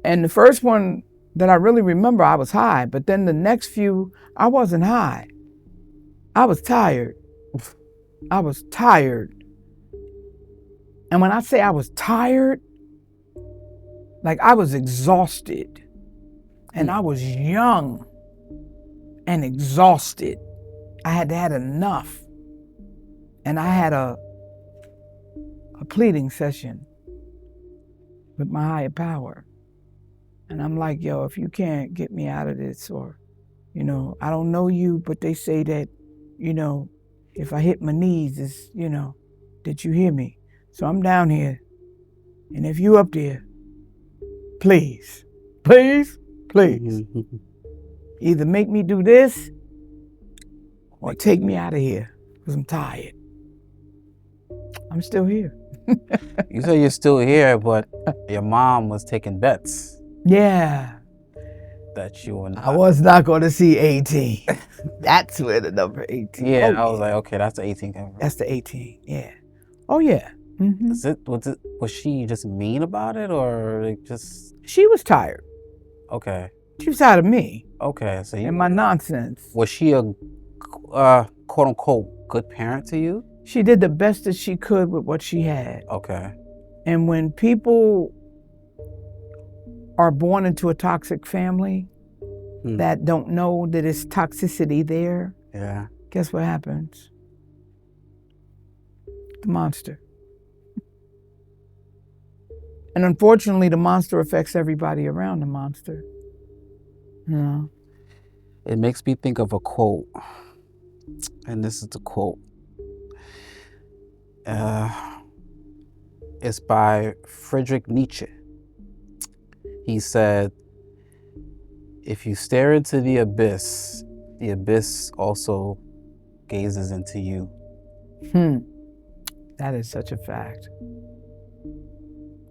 And the first one that I really remember, I was high, but then the next few, I wasn't high. I was tired. And when I say I was tired, like I was exhausted. And I was young and exhausted. I had had enough. And I had a pleading session with my higher power. And I'm like, yo, if you can't get me out of this, or, I don't know you, but they say that, if I hit my knees, it's, that you hear me. So I'm down here. And if you up there, please. Either make me do this or take me out of here, because I'm tired. I'm still here. You say you're still here, but your mom was taking bets. Yeah. That you were not. I was not going to see 18. That's where the number 18. Yeah, I was like, okay, that's the 18 came from. That's the 18, yeah. Oh, yeah. Mm-hmm. Was she just mean about it, or like just? She was tired. Okay. She was tired of me. Okay, so and my nonsense. Was she a quote unquote good parent to you? She did the best that she could with what she had. Okay. And when people are born into a toxic family that don't know that it's toxicity there, yeah, guess what happens? The monster. And unfortunately, the monster affects everybody around the monster. Yeah. It makes me think of a quote. And this is the quote. It's by Friedrich Nietzsche. He said, if you stare into the abyss also gazes into you. That is such a fact.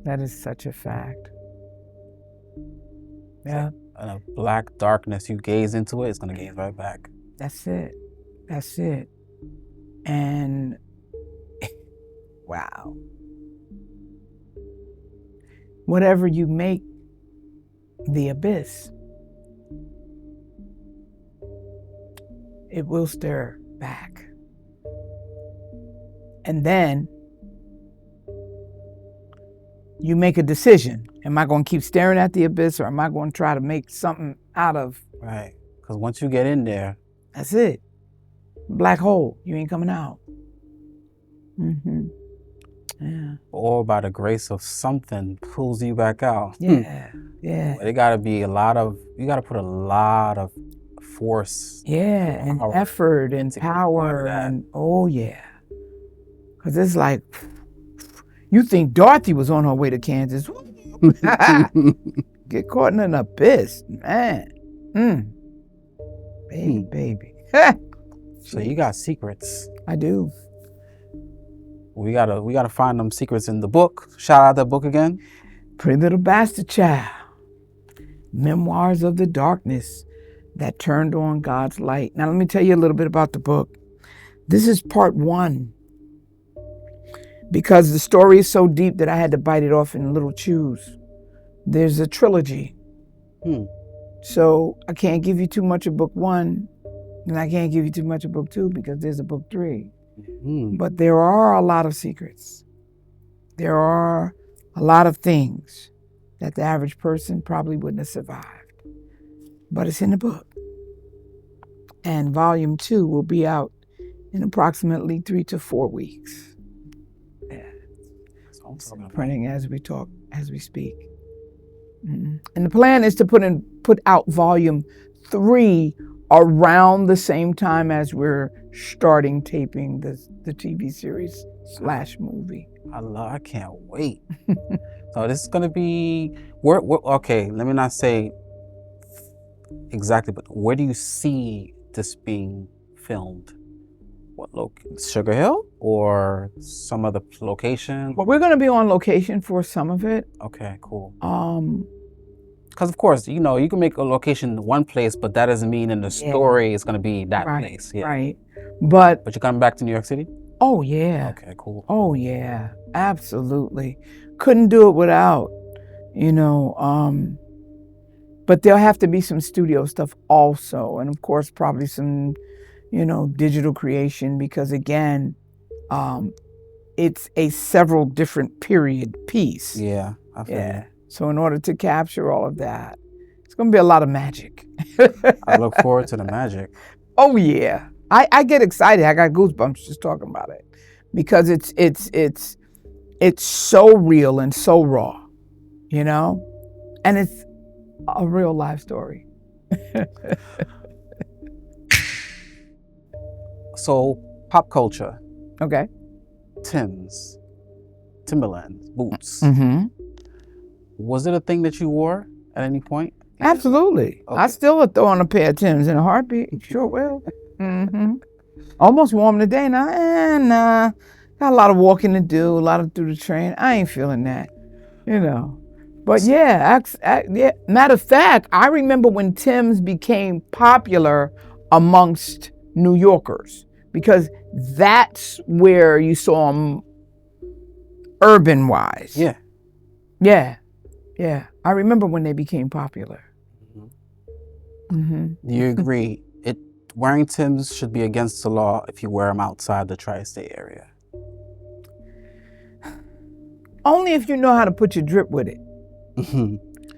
That is such a fact. Yeah. In a black darkness, you gaze into it, it's going to gaze right back. That's it. That's it. And wow. Whatever you make the abyss, it will stare back. And then you make a decision. Am I going to keep staring at the abyss, or am I going to try to make something out of? Right. Because once you get in there, that's it. Black hole. You ain't coming out. Mm-hmm. Yeah. Or by the grace of something pulls you back out. Yeah. Yeah. It got to be you got to put a lot of force. Yeah, and effort and power and oh yeah. Because it's like, you think Dorothy was on her way to Kansas. Get caught in an abyss, man. Baby. So you got secrets. I do. We gotta find them secrets in the book. Shout out that book again. Pretty Little Bastard Child. Memoirs of the Darkness that Turned on God's Light. Now let me tell you a little bit about the book. This is part 1. Because the story is so deep that I had to bite it off in little chews. There's a trilogy. So I can't give you too much of book 1, and I can't give you too much of book 2 because there's a book 3. But there are a lot of secrets. There are a lot of things that the average person probably wouldn't have survived. But it's in the book. And volume 2 will be out in approximately 3 to 4 weeks. Yeah. It's printing as we talk, as we speak. And the plan is to put out volume 3 around the same time as we're starting taping the TV series / movie. I can't wait. So this is gonna be okay. Let me not say exactly, but where do you see this being filmed? What Sugar Hill or some other location? Well, we're gonna be on location for some of it. Okay, cool. Because of course, you can make a location in one place, but that doesn't mean in the story it's gonna be that place. Yeah. Right. But you're coming back to New York City? Oh yeah. Okay, cool. Oh yeah, absolutely. Couldn't do it without, but there'll have to be some studio stuff also. And of course, probably some, digital creation because again, it's a several different period piece. Yeah. I feel you. So in order to capture all of that, it's going to be a lot of magic. I look forward to the magic. Oh yeah. I get excited. I got goosebumps just talking about it because it's so real and so raw, and it's a real life story. So pop culture. Okay. Timberlands, boots. Mm-hmm. Was it a thing that you wore at any point? Absolutely. Okay. I still would throw on a pair of Timbs in a heartbeat. Sure will. Mm-hmm. Almost warm today now. Nah. Got a lot of walking to do, a lot of through the train. I ain't feeling that, But yeah, matter of fact, I remember when Timbs became popular amongst New Yorkers because that's where you saw them urban-wise. Yeah. Yeah. Yeah. I remember when they became popular. Do you agree? Wearing Timbs should be against the law if you wear them outside the tri-state area? Only if you know how to put your drip with it.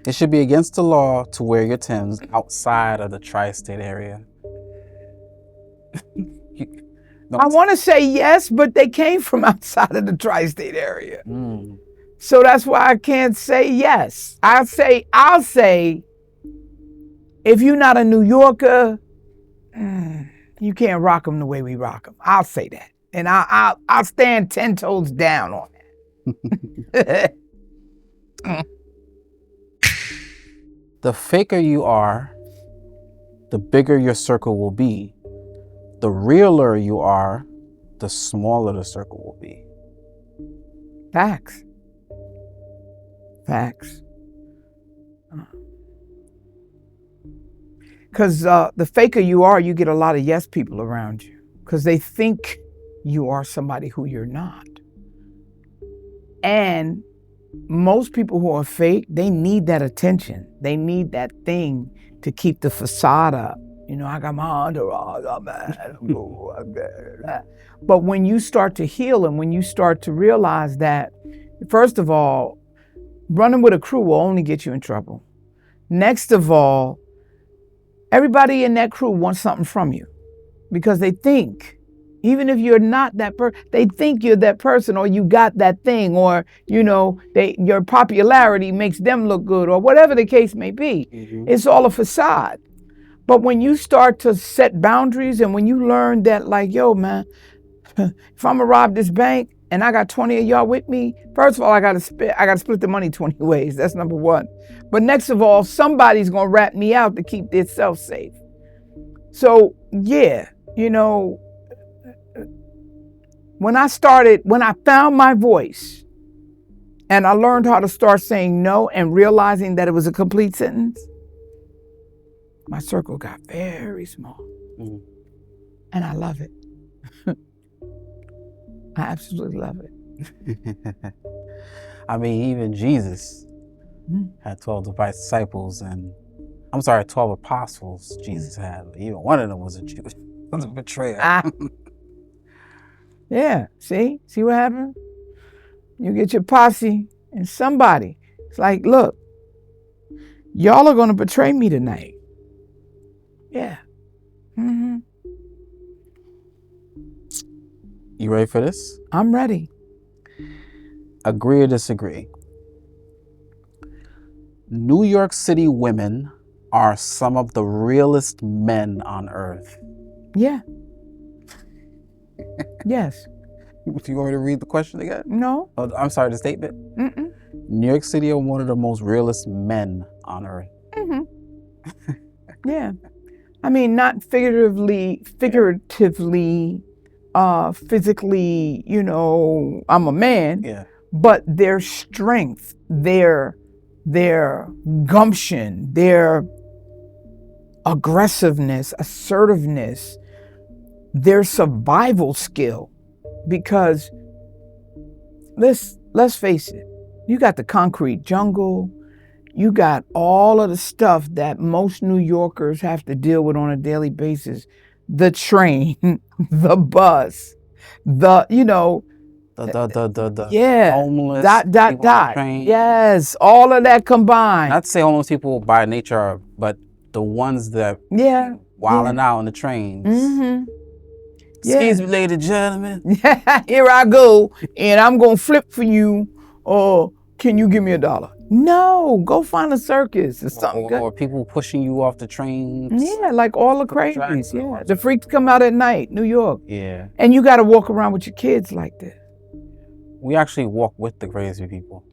It should be against the law to wear your Timbs outside of the tri-state area. I want to say yes, but they came from outside of the tri-state area. So that's why I can't say yes. I'll say, if you're not a New Yorker, you can't rock them the way we rock them. I'll say that. And I'll stand 10 toes down on that. The faker you are, the bigger your circle will be. The realer you are, the smaller the circle will be. Facts. Because the faker you are, you get a lot of yes people around you because they think you are somebody who you're not. And most people who are fake, they need that attention. They need that thing to keep the facade up. I got my entourage, I'm bad. But when you start to heal and when you start to realize that, first of all, running with a crew will only get you in trouble. Next of all, everybody in that crew wants something from you because they think, even if you're not that person, they think you're that person or you got that thing or, your popularity makes them look good or whatever the case may be. It's all a facade. But when you start to set boundaries and when you learn that like, yo, man, if I'm gonna rob this bank and I got 20 of y'all with me, first of all, I gotta split the money 20 ways. That's number one. But next of all, somebody's gonna rat me out to keep themselves safe. So yeah, you know, when I found my voice and I learned how to start saying no and realizing that it was a complete sentence, my circle got very small. Mm. And I love it. I absolutely love it. I mean, even Jesus had 12 disciples, and 12 apostles Jesus had. Even one of them was a Jew. Was a betrayer. Yeah, see what happened? You get your posse and somebody. It's like, look, y'all are going to betray me tonight. Yeah. Mm-hmm. You ready for this? I'm ready. Agree or disagree? New York City women are some of the realest men on earth. Yeah. Yes. Do you want me to read the question again? No. Oh, I'm sorry, the statement? Mm-mm. New York City are one of the most realest men on earth. Mm-hmm. Yeah. I mean, not figuratively, physically, you know, I'm a man. Yeah. But their strength, their gumption, their aggressiveness, assertiveness, their survival skill. Because let's face it, you got the concrete jungle, you got all of the stuff that most New Yorkers have to deal with on a daily basis. The train, the bus, the homeless people on the train. Yes, all of that combined. Not to say homeless people by nature, but the ones that wilding out on the trains. Mm-hmm. Excuse me, ladies and gentlemen. Here I go, and I'm gonna flip for you. Or can you give me $1? No, go find a circus or something. Or people pushing you off the trains. Yeah, like all the crazies. Yeah, the freaks come out at night, New York. Yeah. And you got to walk around with your kids like this. We actually walk with the crazy people.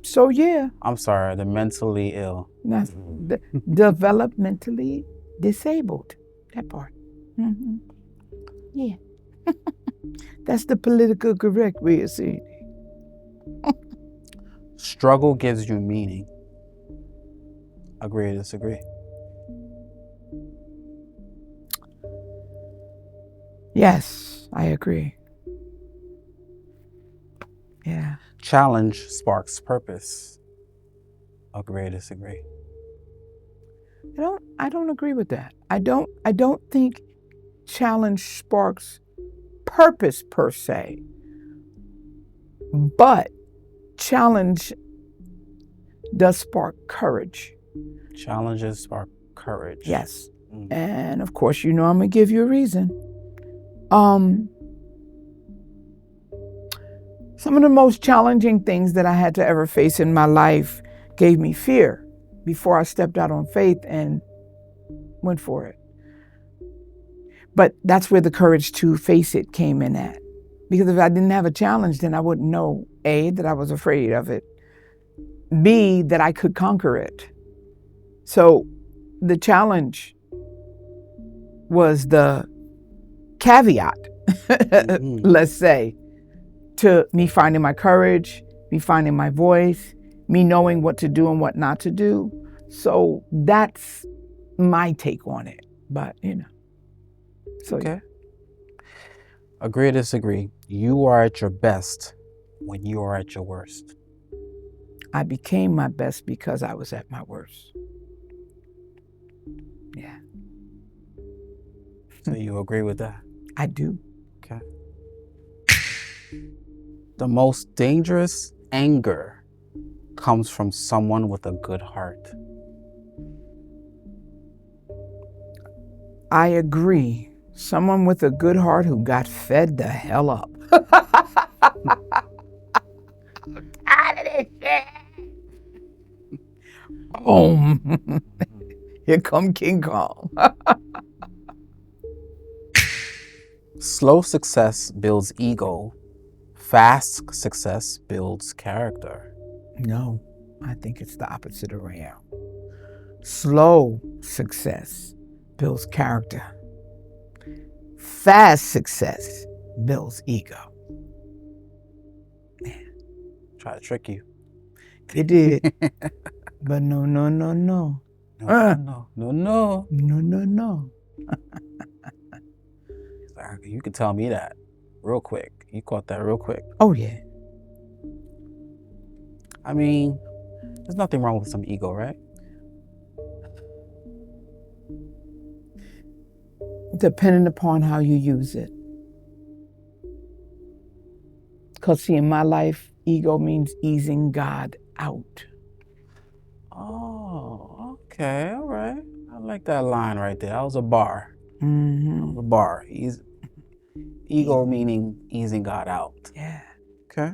So yeah. I'm sorry, the mentally ill. That's the developmentally disabled. That part. Mm-hmm. Yeah. That's the political correct way of saying it. Struggle gives you meaning. Agree or disagree? Yes, I agree. Yeah. Challenge sparks purpose. Agree or disagree? I don't agree with that. I don't think challenge sparks purpose per se. But challenge does spark courage. Challenges spark courage. Yes. And of course, you know I'm going to give you a reason. Some of the most challenging things that I had to ever face in my life gave me fear before I stepped out on faith and went for it. But that's where the courage to face it came in at. Because if I didn't have a challenge, then I wouldn't know, A, that I was afraid of it, B, that I could conquer it. So the challenge was the caveat, let's say, to me finding my courage, me finding my voice, me knowing what to do and what not to do. So that's my take on it. But, you know. So, okay. Agree or disagree? You are at your best when you are at your worst. I became my best because I was at my worst. Yeah. So you agree with that? I do. Okay. The most dangerous anger comes from someone with a good heart. I agree. Someone with a good heart who got fed the hell up. I'm tired of this shit. Boom. Here come King Kong. Slow success builds ego. Fast success builds character. No, I think it's the opposite around. Slow success builds character. fast success builds ego. Try to trick you. It did. But no. No. No. You could tell me that real quick. You caught that real quick. Oh, yeah. I mean, there's nothing wrong with some ego, right? Depending upon how you use it. Because, see, in my life, ego means easing God out. Oh, okay, all right. I like that line right there. That was a bar. Mm-hmm. That was a bar. Ego meaning easing God out. Yeah. Okay.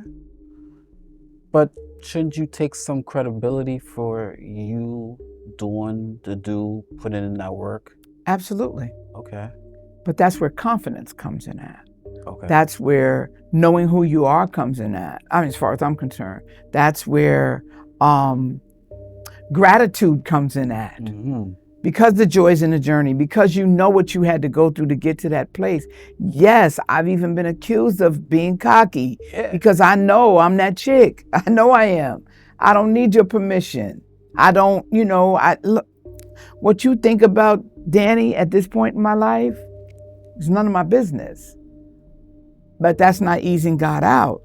But shouldn't you take some credibility for you putting in that work? Absolutely. Okay. But that's where confidence comes in at. Okay. That's where knowing who you are comes in at. I mean, as far as I'm concerned, that's where gratitude comes in at. Mm-hmm. Because the joy's in the journey, because you know what you had to go through to get to that place. Yes, I've even been accused of being cocky because I know I'm that chick. I know I am. I don't need your permission. I don't, look, what you think about Dani at this point in my life is none of my business. But that's not easing God out.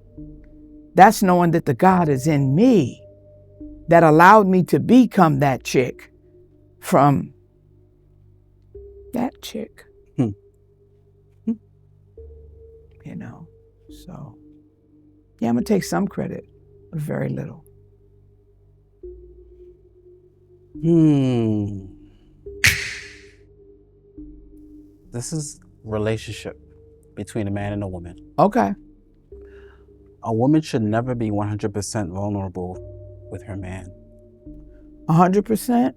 That's knowing that the God is in me that allowed me to become that chick from that chick. So yeah, I'm gonna take some credit, but very little. This is relationship between a man and a woman. Okay. A woman should never be 100% vulnerable with her man. 100%?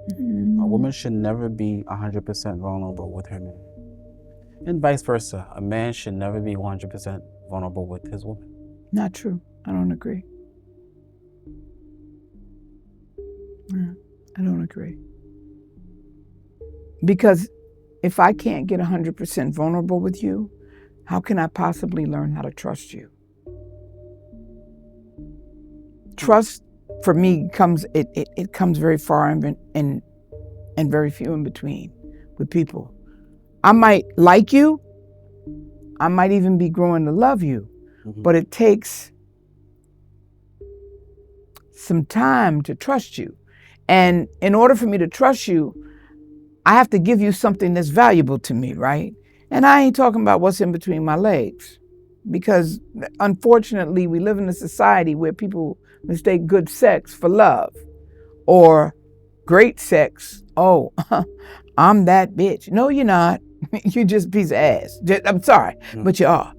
A woman should never be 100% vulnerable with her man. And vice versa. A man should never be 100% vulnerable with his woman. Not true. I don't agree. I don't agree. Because if I can't get 100% vulnerable with you, how can I possibly learn how to trust you? Trust for me comes very far and very few in between with people. I might like you. I might even be growing to love you, but it takes some time to trust you. And in order for me to trust you, I have to give you something that's valuable to me, right? And I ain't talking about what's in between my legs, because unfortunately we live in a society where people mistake good sex for love, or great sex. Oh, I'm that bitch. No, you're not. You're just a piece of ass. I'm sorry, but you are.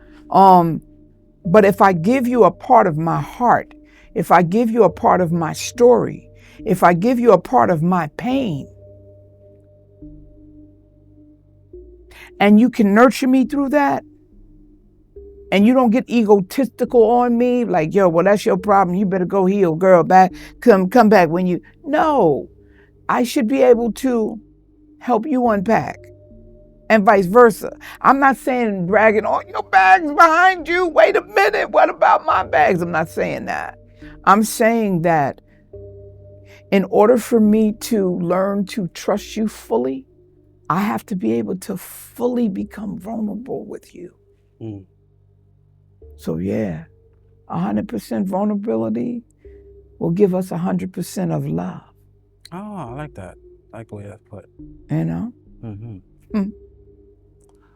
But if I give you a part of my heart, if I give you a part of my story, if I give you a part of my pain, and you can nurture me through that, and you don't get egotistical on me, like, yo, well, that's your problem. You better go heal, girl, back. Come back when you... No, I should be able to help you unpack, and vice versa. I'm not saying bragging, oh, your bag's behind you. Wait a minute, what about my bags? I'm not saying that. I'm saying that in order for me to learn to trust you fully, I have to be able to fully become vulnerable with you. So yeah, 100% vulnerability will give us 100% of love. Oh, I like that. I like the way that's put. You know?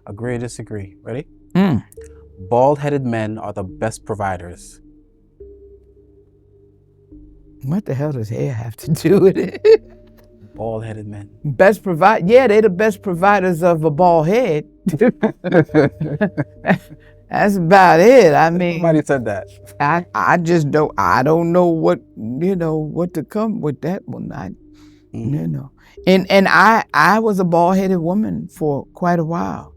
Agree or disagree? Ready? Bald-headed men are the best providers. What the hell does hair have to do with it? Bald-headed men. Best provide? Yeah, they're the best providers of a bald head. That's about it. I mean, somebody said that. I just don't. I don't know what to come with that one. And I was a bald-headed woman for quite a while.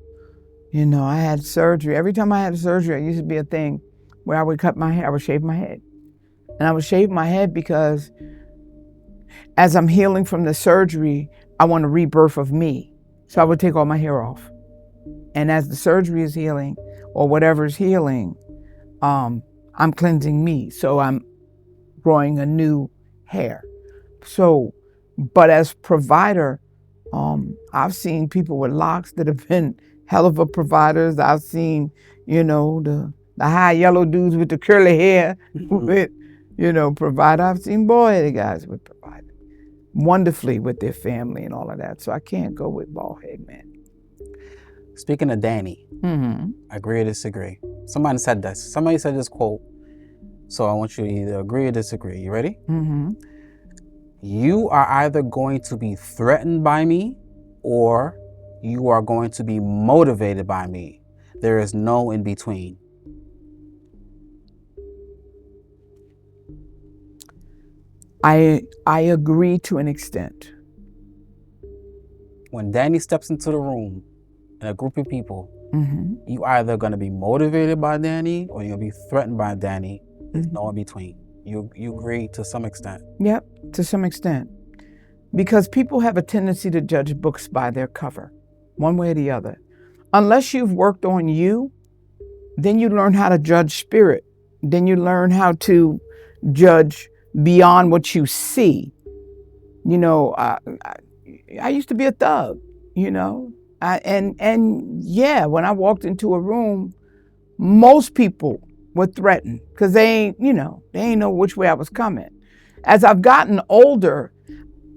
I had surgery. Every time I had a surgery, it used to be a thing where I would cut my hair. I would shave my head, and I would shave my head because as I'm healing from the surgery, I want a rebirth of me. So I would take all my hair off. And as the surgery is healing or whatever is healing, I'm cleansing me. So I'm growing a new hair. So, but as provider, I've seen people with locks that have been hell of a providers. I've seen, the high yellow dudes with the curly hair with, provider. I've seen boy guys with provider wonderfully with their family and all of that. So I can't go with bald head man. Speaking of Dani, agree or disagree? Somebody said this. Somebody said this quote. So I want you to either agree or disagree. You ready? You are either going to be threatened by me or you are going to be motivated by me. There is no in between. I agree to an extent. When Dani steps into the room in a group of people, you either going to be motivated by Dani or you'll be threatened by Dani. There's no in between. You agree to some extent. Yep, to some extent. Because people have a tendency to judge books by their cover, one way or the other. Unless you've worked on you, then you learn how to judge spirit. Then you learn how to judge beyond what you see. I used to be a thug, and when I walked into a room, most people were threatened because they ain't know which way I was coming. As I've gotten older,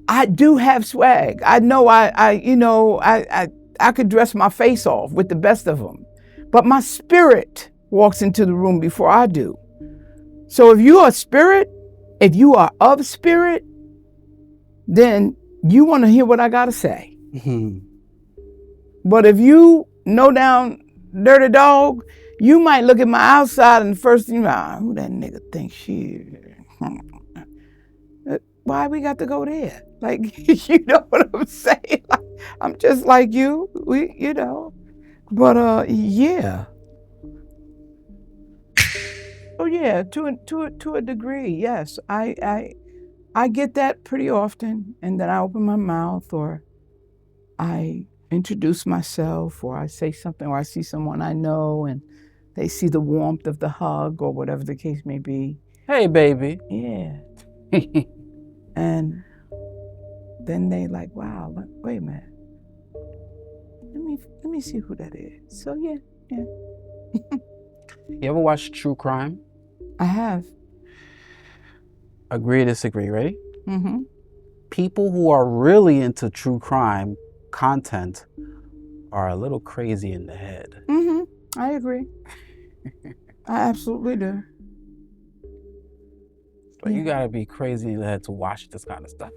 I do have swag. I know I could dress my face off with the best of them, but my spirit walks into the room before I do. So if you are spirit, if you are of spirit, then you want to hear what I got to say. But if you know down dirty dog, you might look at my outside and first thing, who that nigga think she is? Why we got to go there? Like, you know what I'm saying? Like, I'm just like you, But yeah. Oh yeah, to a degree, yes. I get that pretty often, and then I open my mouth or I introduce myself or I say something or I see someone I know and they see the warmth of the hug or whatever the case may be. Hey, baby. Yeah. And then they like, wow, wait a minute. Let me see who that is. So yeah. You ever watch true crime? I have. Agree or disagree, ready? People who are really into true crime content are a little crazy in the head. I agree. I absolutely do. But you gotta be crazy in the head to watch this kind of stuff.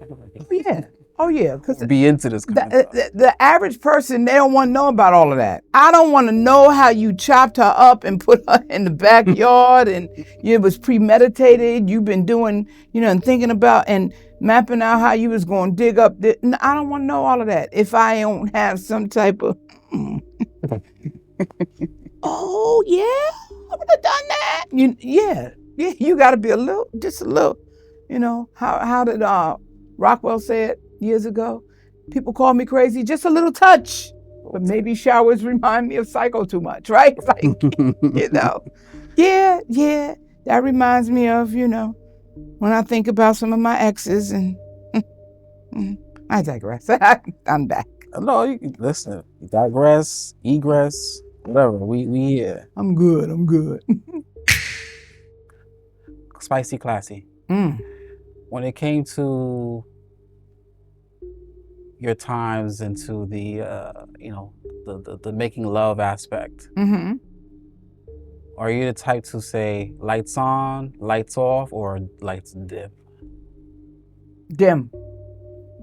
Oh yeah. Cause be into this kind of stuff. The average person, they don't want to know about all of that. I don't want to know how you chopped her up and put her in the backyard and it was premeditated. You've been doing, and thinking about and mapping out how you was going to dig up. I don't want to know all of that. If I don't have some type of, oh yeah, I would have done that. You got to be just a little, how did Rockwell say it years ago? People call me crazy, just a little touch. But maybe showers remind me of Psycho too much, right? Like, Yeah, that reminds me of, when I think about some of my exes and I digress. I'm back. No, you listen, digress, egress, whatever, we here. I'm good. Spicy, classy. When it came to your times into the, the making love aspect, are you the type to say lights on, lights off, or lights dim? Dim.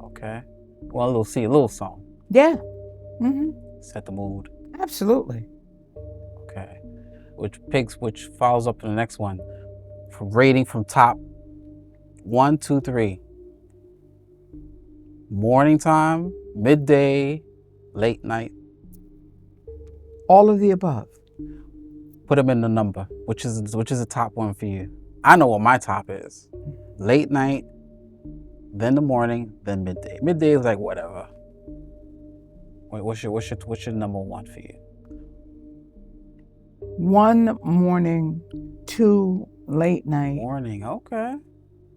Okay. Well, a little song. Yeah. Set the mood. Absolutely. Okay. Which follows up to the next one. Rating from top 1, 2, 3. Morning time, midday, late night. All of the above. Put them in the number. Which is the top one for you? I know what my top is. Late night, then the morning, then midday. Midday is like whatever. Wait, what's your number one for you? 1 morning, 2 late night, Morning, okay.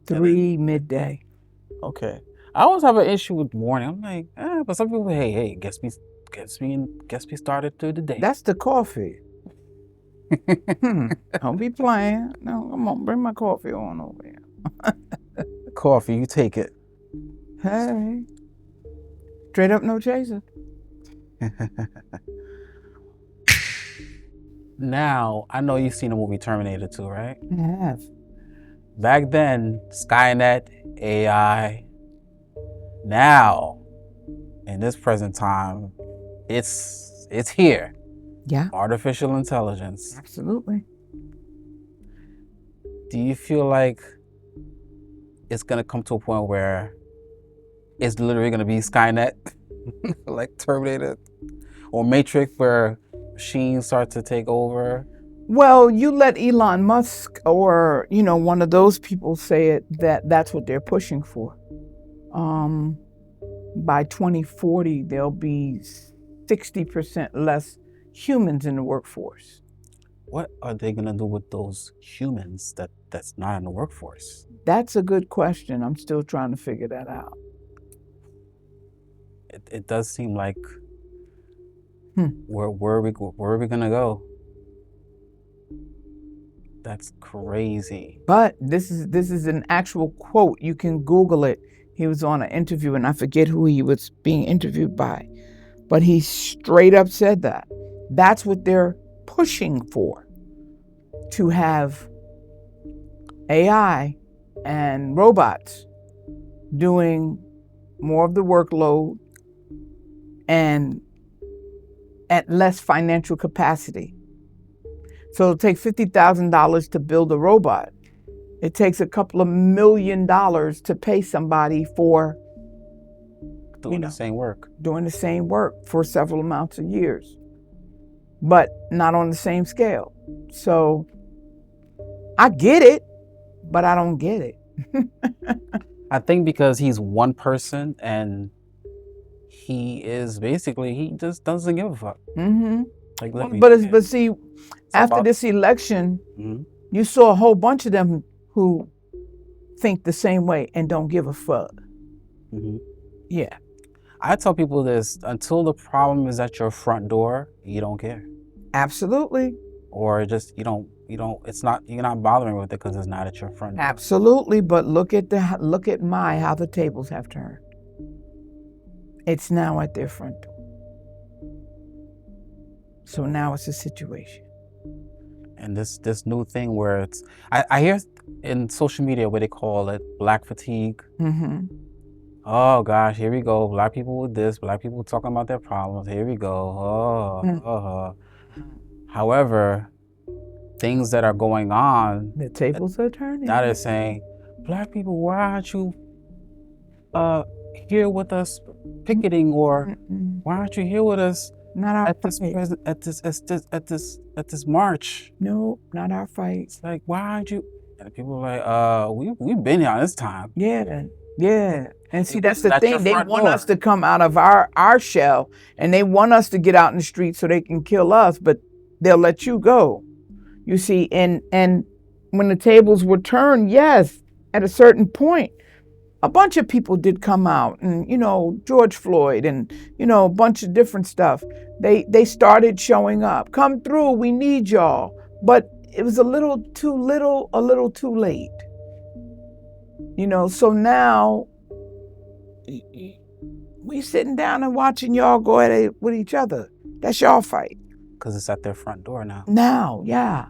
3 midday. Okay. I always have an issue with morning. I'm like, but some people, hey, gets me started through the day. That's the coffee. Don't be playing. No, come on, bring my coffee on over here. Coffee, you take it. Hey. Straight up, no chaser. Now, I know you've seen the movie Terminator 2, right? I have. Back then, Skynet, AI. Now, in this present time, it's here. Yeah. Artificial intelligence. Absolutely. Do you feel like it's gonna come to a point where it's literally gonna be Skynet, like Terminator or Matrix, where machines start to take over? Well, you let Elon Musk or, one of those people say it, that's what they're pushing for. By 2040, there'll be 60% less humans in the workforce. What are they gonna do with those humans that's not in the workforce? That's a good question. I'm still trying to figure that out. It does seem like where are we gonna go? That's crazy. But this is an actual quote. You can Google it. He was on an interview, and I forget who he was being interviewed by, but he straight up said that. That's what they're pushing for, to have AI and robots doing more of the workload and at less financial capacity. So it'll take $50,000 to build a robot. It takes a couple of $1 million to pay somebody for doing the same work. Doing the same work for several amounts of years, but not on the same scale. So I get it, but I don't get it. I think because he's one person and he just doesn't give a fuck. Mm-hmm. Like, but see, after this election, you saw a whole bunch of them who think the same way and don't give a fuck. Mm-hmm. Yeah. I tell people this: until the problem is at your front door, you don't care. Absolutely. Or just you're not bothering with it because it's not at your front door. Absolutely. But look at how the tables have turned. It's now at their front door. So now it's a situation. And this new thing where I hear in social media where they call it black fatigue. Mm-hmm. Oh gosh, here we go. Black people with this, black people talking about their problems. Here we go. However, things that are going on, the tables are turning. Now they're saying, black people, why aren't you here with us picketing, or why aren't you here with us at this march? No, not our fight. It's like, why aren't you? And people are like, we've been here this time. Yeah. And see, that's the thing. They want us to come out of our shell, and they want us to get out in the street so they can kill us, but they'll let you go. You see, and when the tables were turned, yes, at a certain point, a bunch of people did come out, and George Floyd, and a bunch of different stuff. They started showing up. Come through, we need y'all. But it was a little too late. So now we sitting down and watching y'all go at it with each other. That's y'all fight. Because it's at their front door now. Now, yeah.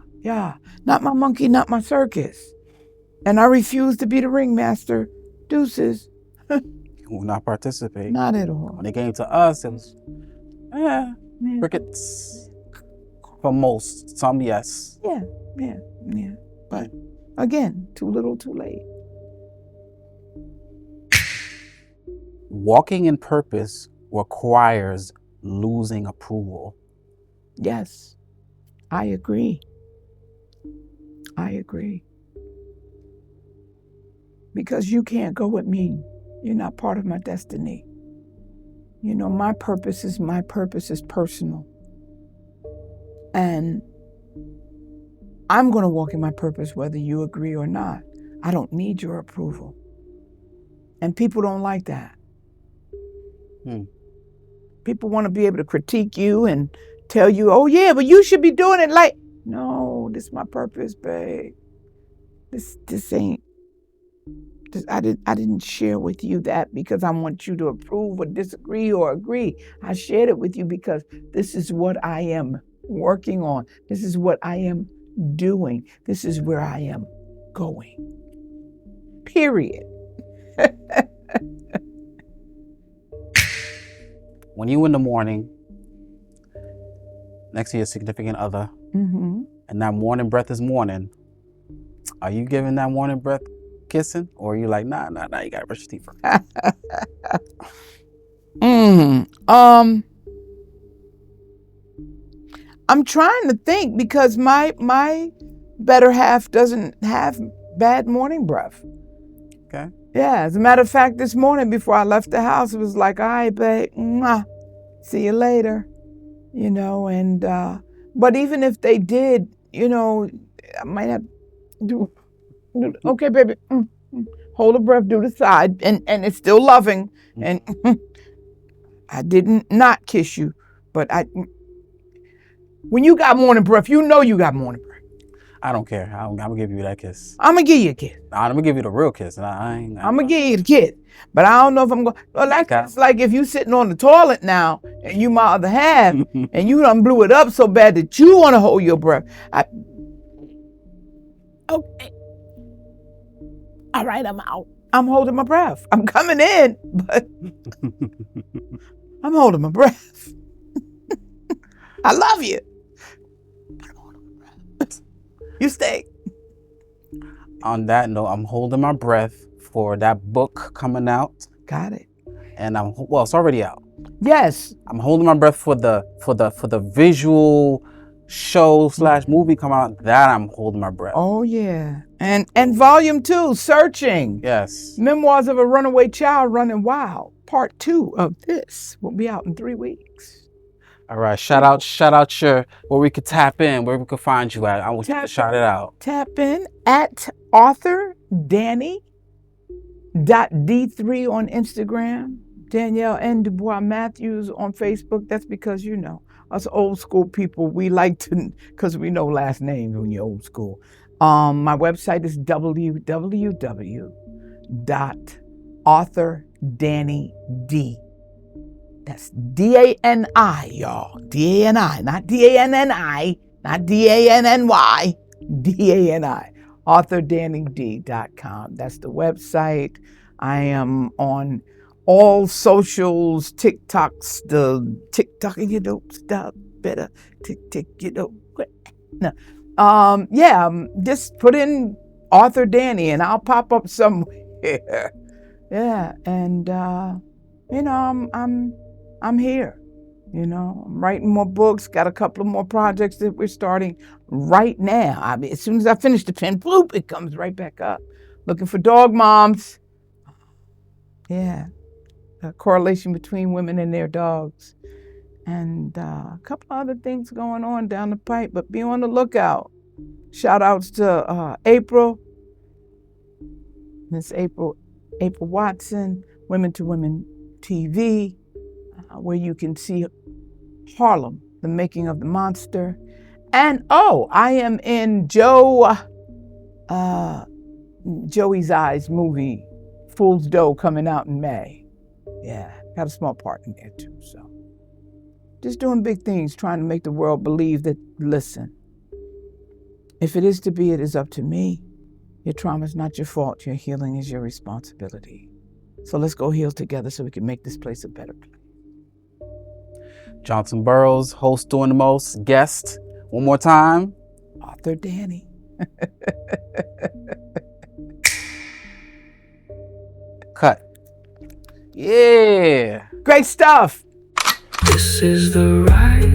Not my monkey, not my circus. And I refuse to be the ringmaster. Deuces. Will not participate. Not at all. When it came to us, it was, crickets for most. Some, yes. Yeah. But again, too little, too late. Walking in purpose requires losing approval. Yes, I agree. Because you can't go with me. You're not part of my destiny. My purpose is personal. And I'm going to walk in my purpose whether you agree or not. I don't need your approval. And people don't like that. People want to be able to critique you and tell you, oh yeah, but you should be doing it like, no, this is my purpose, babe. This ain't, I didn't share with you that because I want you to approve or disagree or agree. I shared it with you because this is what I am working on. This is what I am doing. This is where I am going. Period. When you in the morning, next to your significant other, and that morning breath is morning, are you giving that morning breath kissing? Or are you like, nah, you gotta brush your teeth first? I'm trying to think because my better half doesn't have bad morning breath. Okay. Yeah, as a matter of fact, this morning before I left the house, it was like, all right, babe, mwah, see you later, and, but even if they did, I might have do okay, baby, hold a breath, do the side, and it's still loving, and I didn't not kiss you, but when you got morning breath, you got morning breath. I don't care. I'm gonna give you that kiss. I'm gonna give you a kiss. I'm gonna give you the real kiss. I'm gonna give you the kiss, but I don't know if I'm going. Well, that's like if you sitting on the toilet now and you my other half, and you done blew it up so bad that you want to hold your breath. Okay. All right, I'm out. I'm holding my breath. I'm coming in, but I'm holding my breath. I love you, but I'm holding my breath. You stay. On that note, I'm holding my breath for that book coming out. Got it. And it's already out. Yes. I'm holding my breath for the visual show / movie come out. That I'm holding my breath. Oh yeah. And volume 2, Searching. Yes. Memoirs of a Runaway Child Running Wild. Part 2 of this will be out in 3 weeks. All right. Shout out your where we could tap in, where we could find you at. I want you to shout it out. Tap in at author Dani .d3 on Instagram. Danielle N. Dubois Matthews on Facebook. That's because us old school people, we like to, because we know last names when you're old school. My website is www.authordani.d. That's D-A-N-I, y'all. D-A-N-I, not D-A-N-N-I, not D-A-N-N-Y, D-A-N-I. AuthorDaniD.com. That's the website. I am on all socials, TikToks, the TikTok, stuff better. Tick, no. Just put in Author Dani and I'll pop up somewhere. Yeah, and I'm here. I'm writing more books, got a couple of more projects that we're starting right now. I mean, as soon as I finish the pen, bloop, it comes right back up. Looking for dog moms. Yeah, a correlation between women and their dogs. And a couple other things going on down the pipe, but be on the lookout. Shout outs to April, Miss April Watson, Women to Women TV, where you can see Harlem, the making of the monster. And I am in Joey's Eyes movie, Fool's Dough, coming out in May. Yeah, got a small part in there too. So just doing big things, trying to make the world believe that, listen, if it is to be, it is up to me. Your trauma is not your fault. Your healing is your responsibility. So let's go heal together so we can make this place a better place. Johnson Burroughs, host doing the most, guest. One more time. Author Dani. Cut. Yeah. Great stuff. This is the right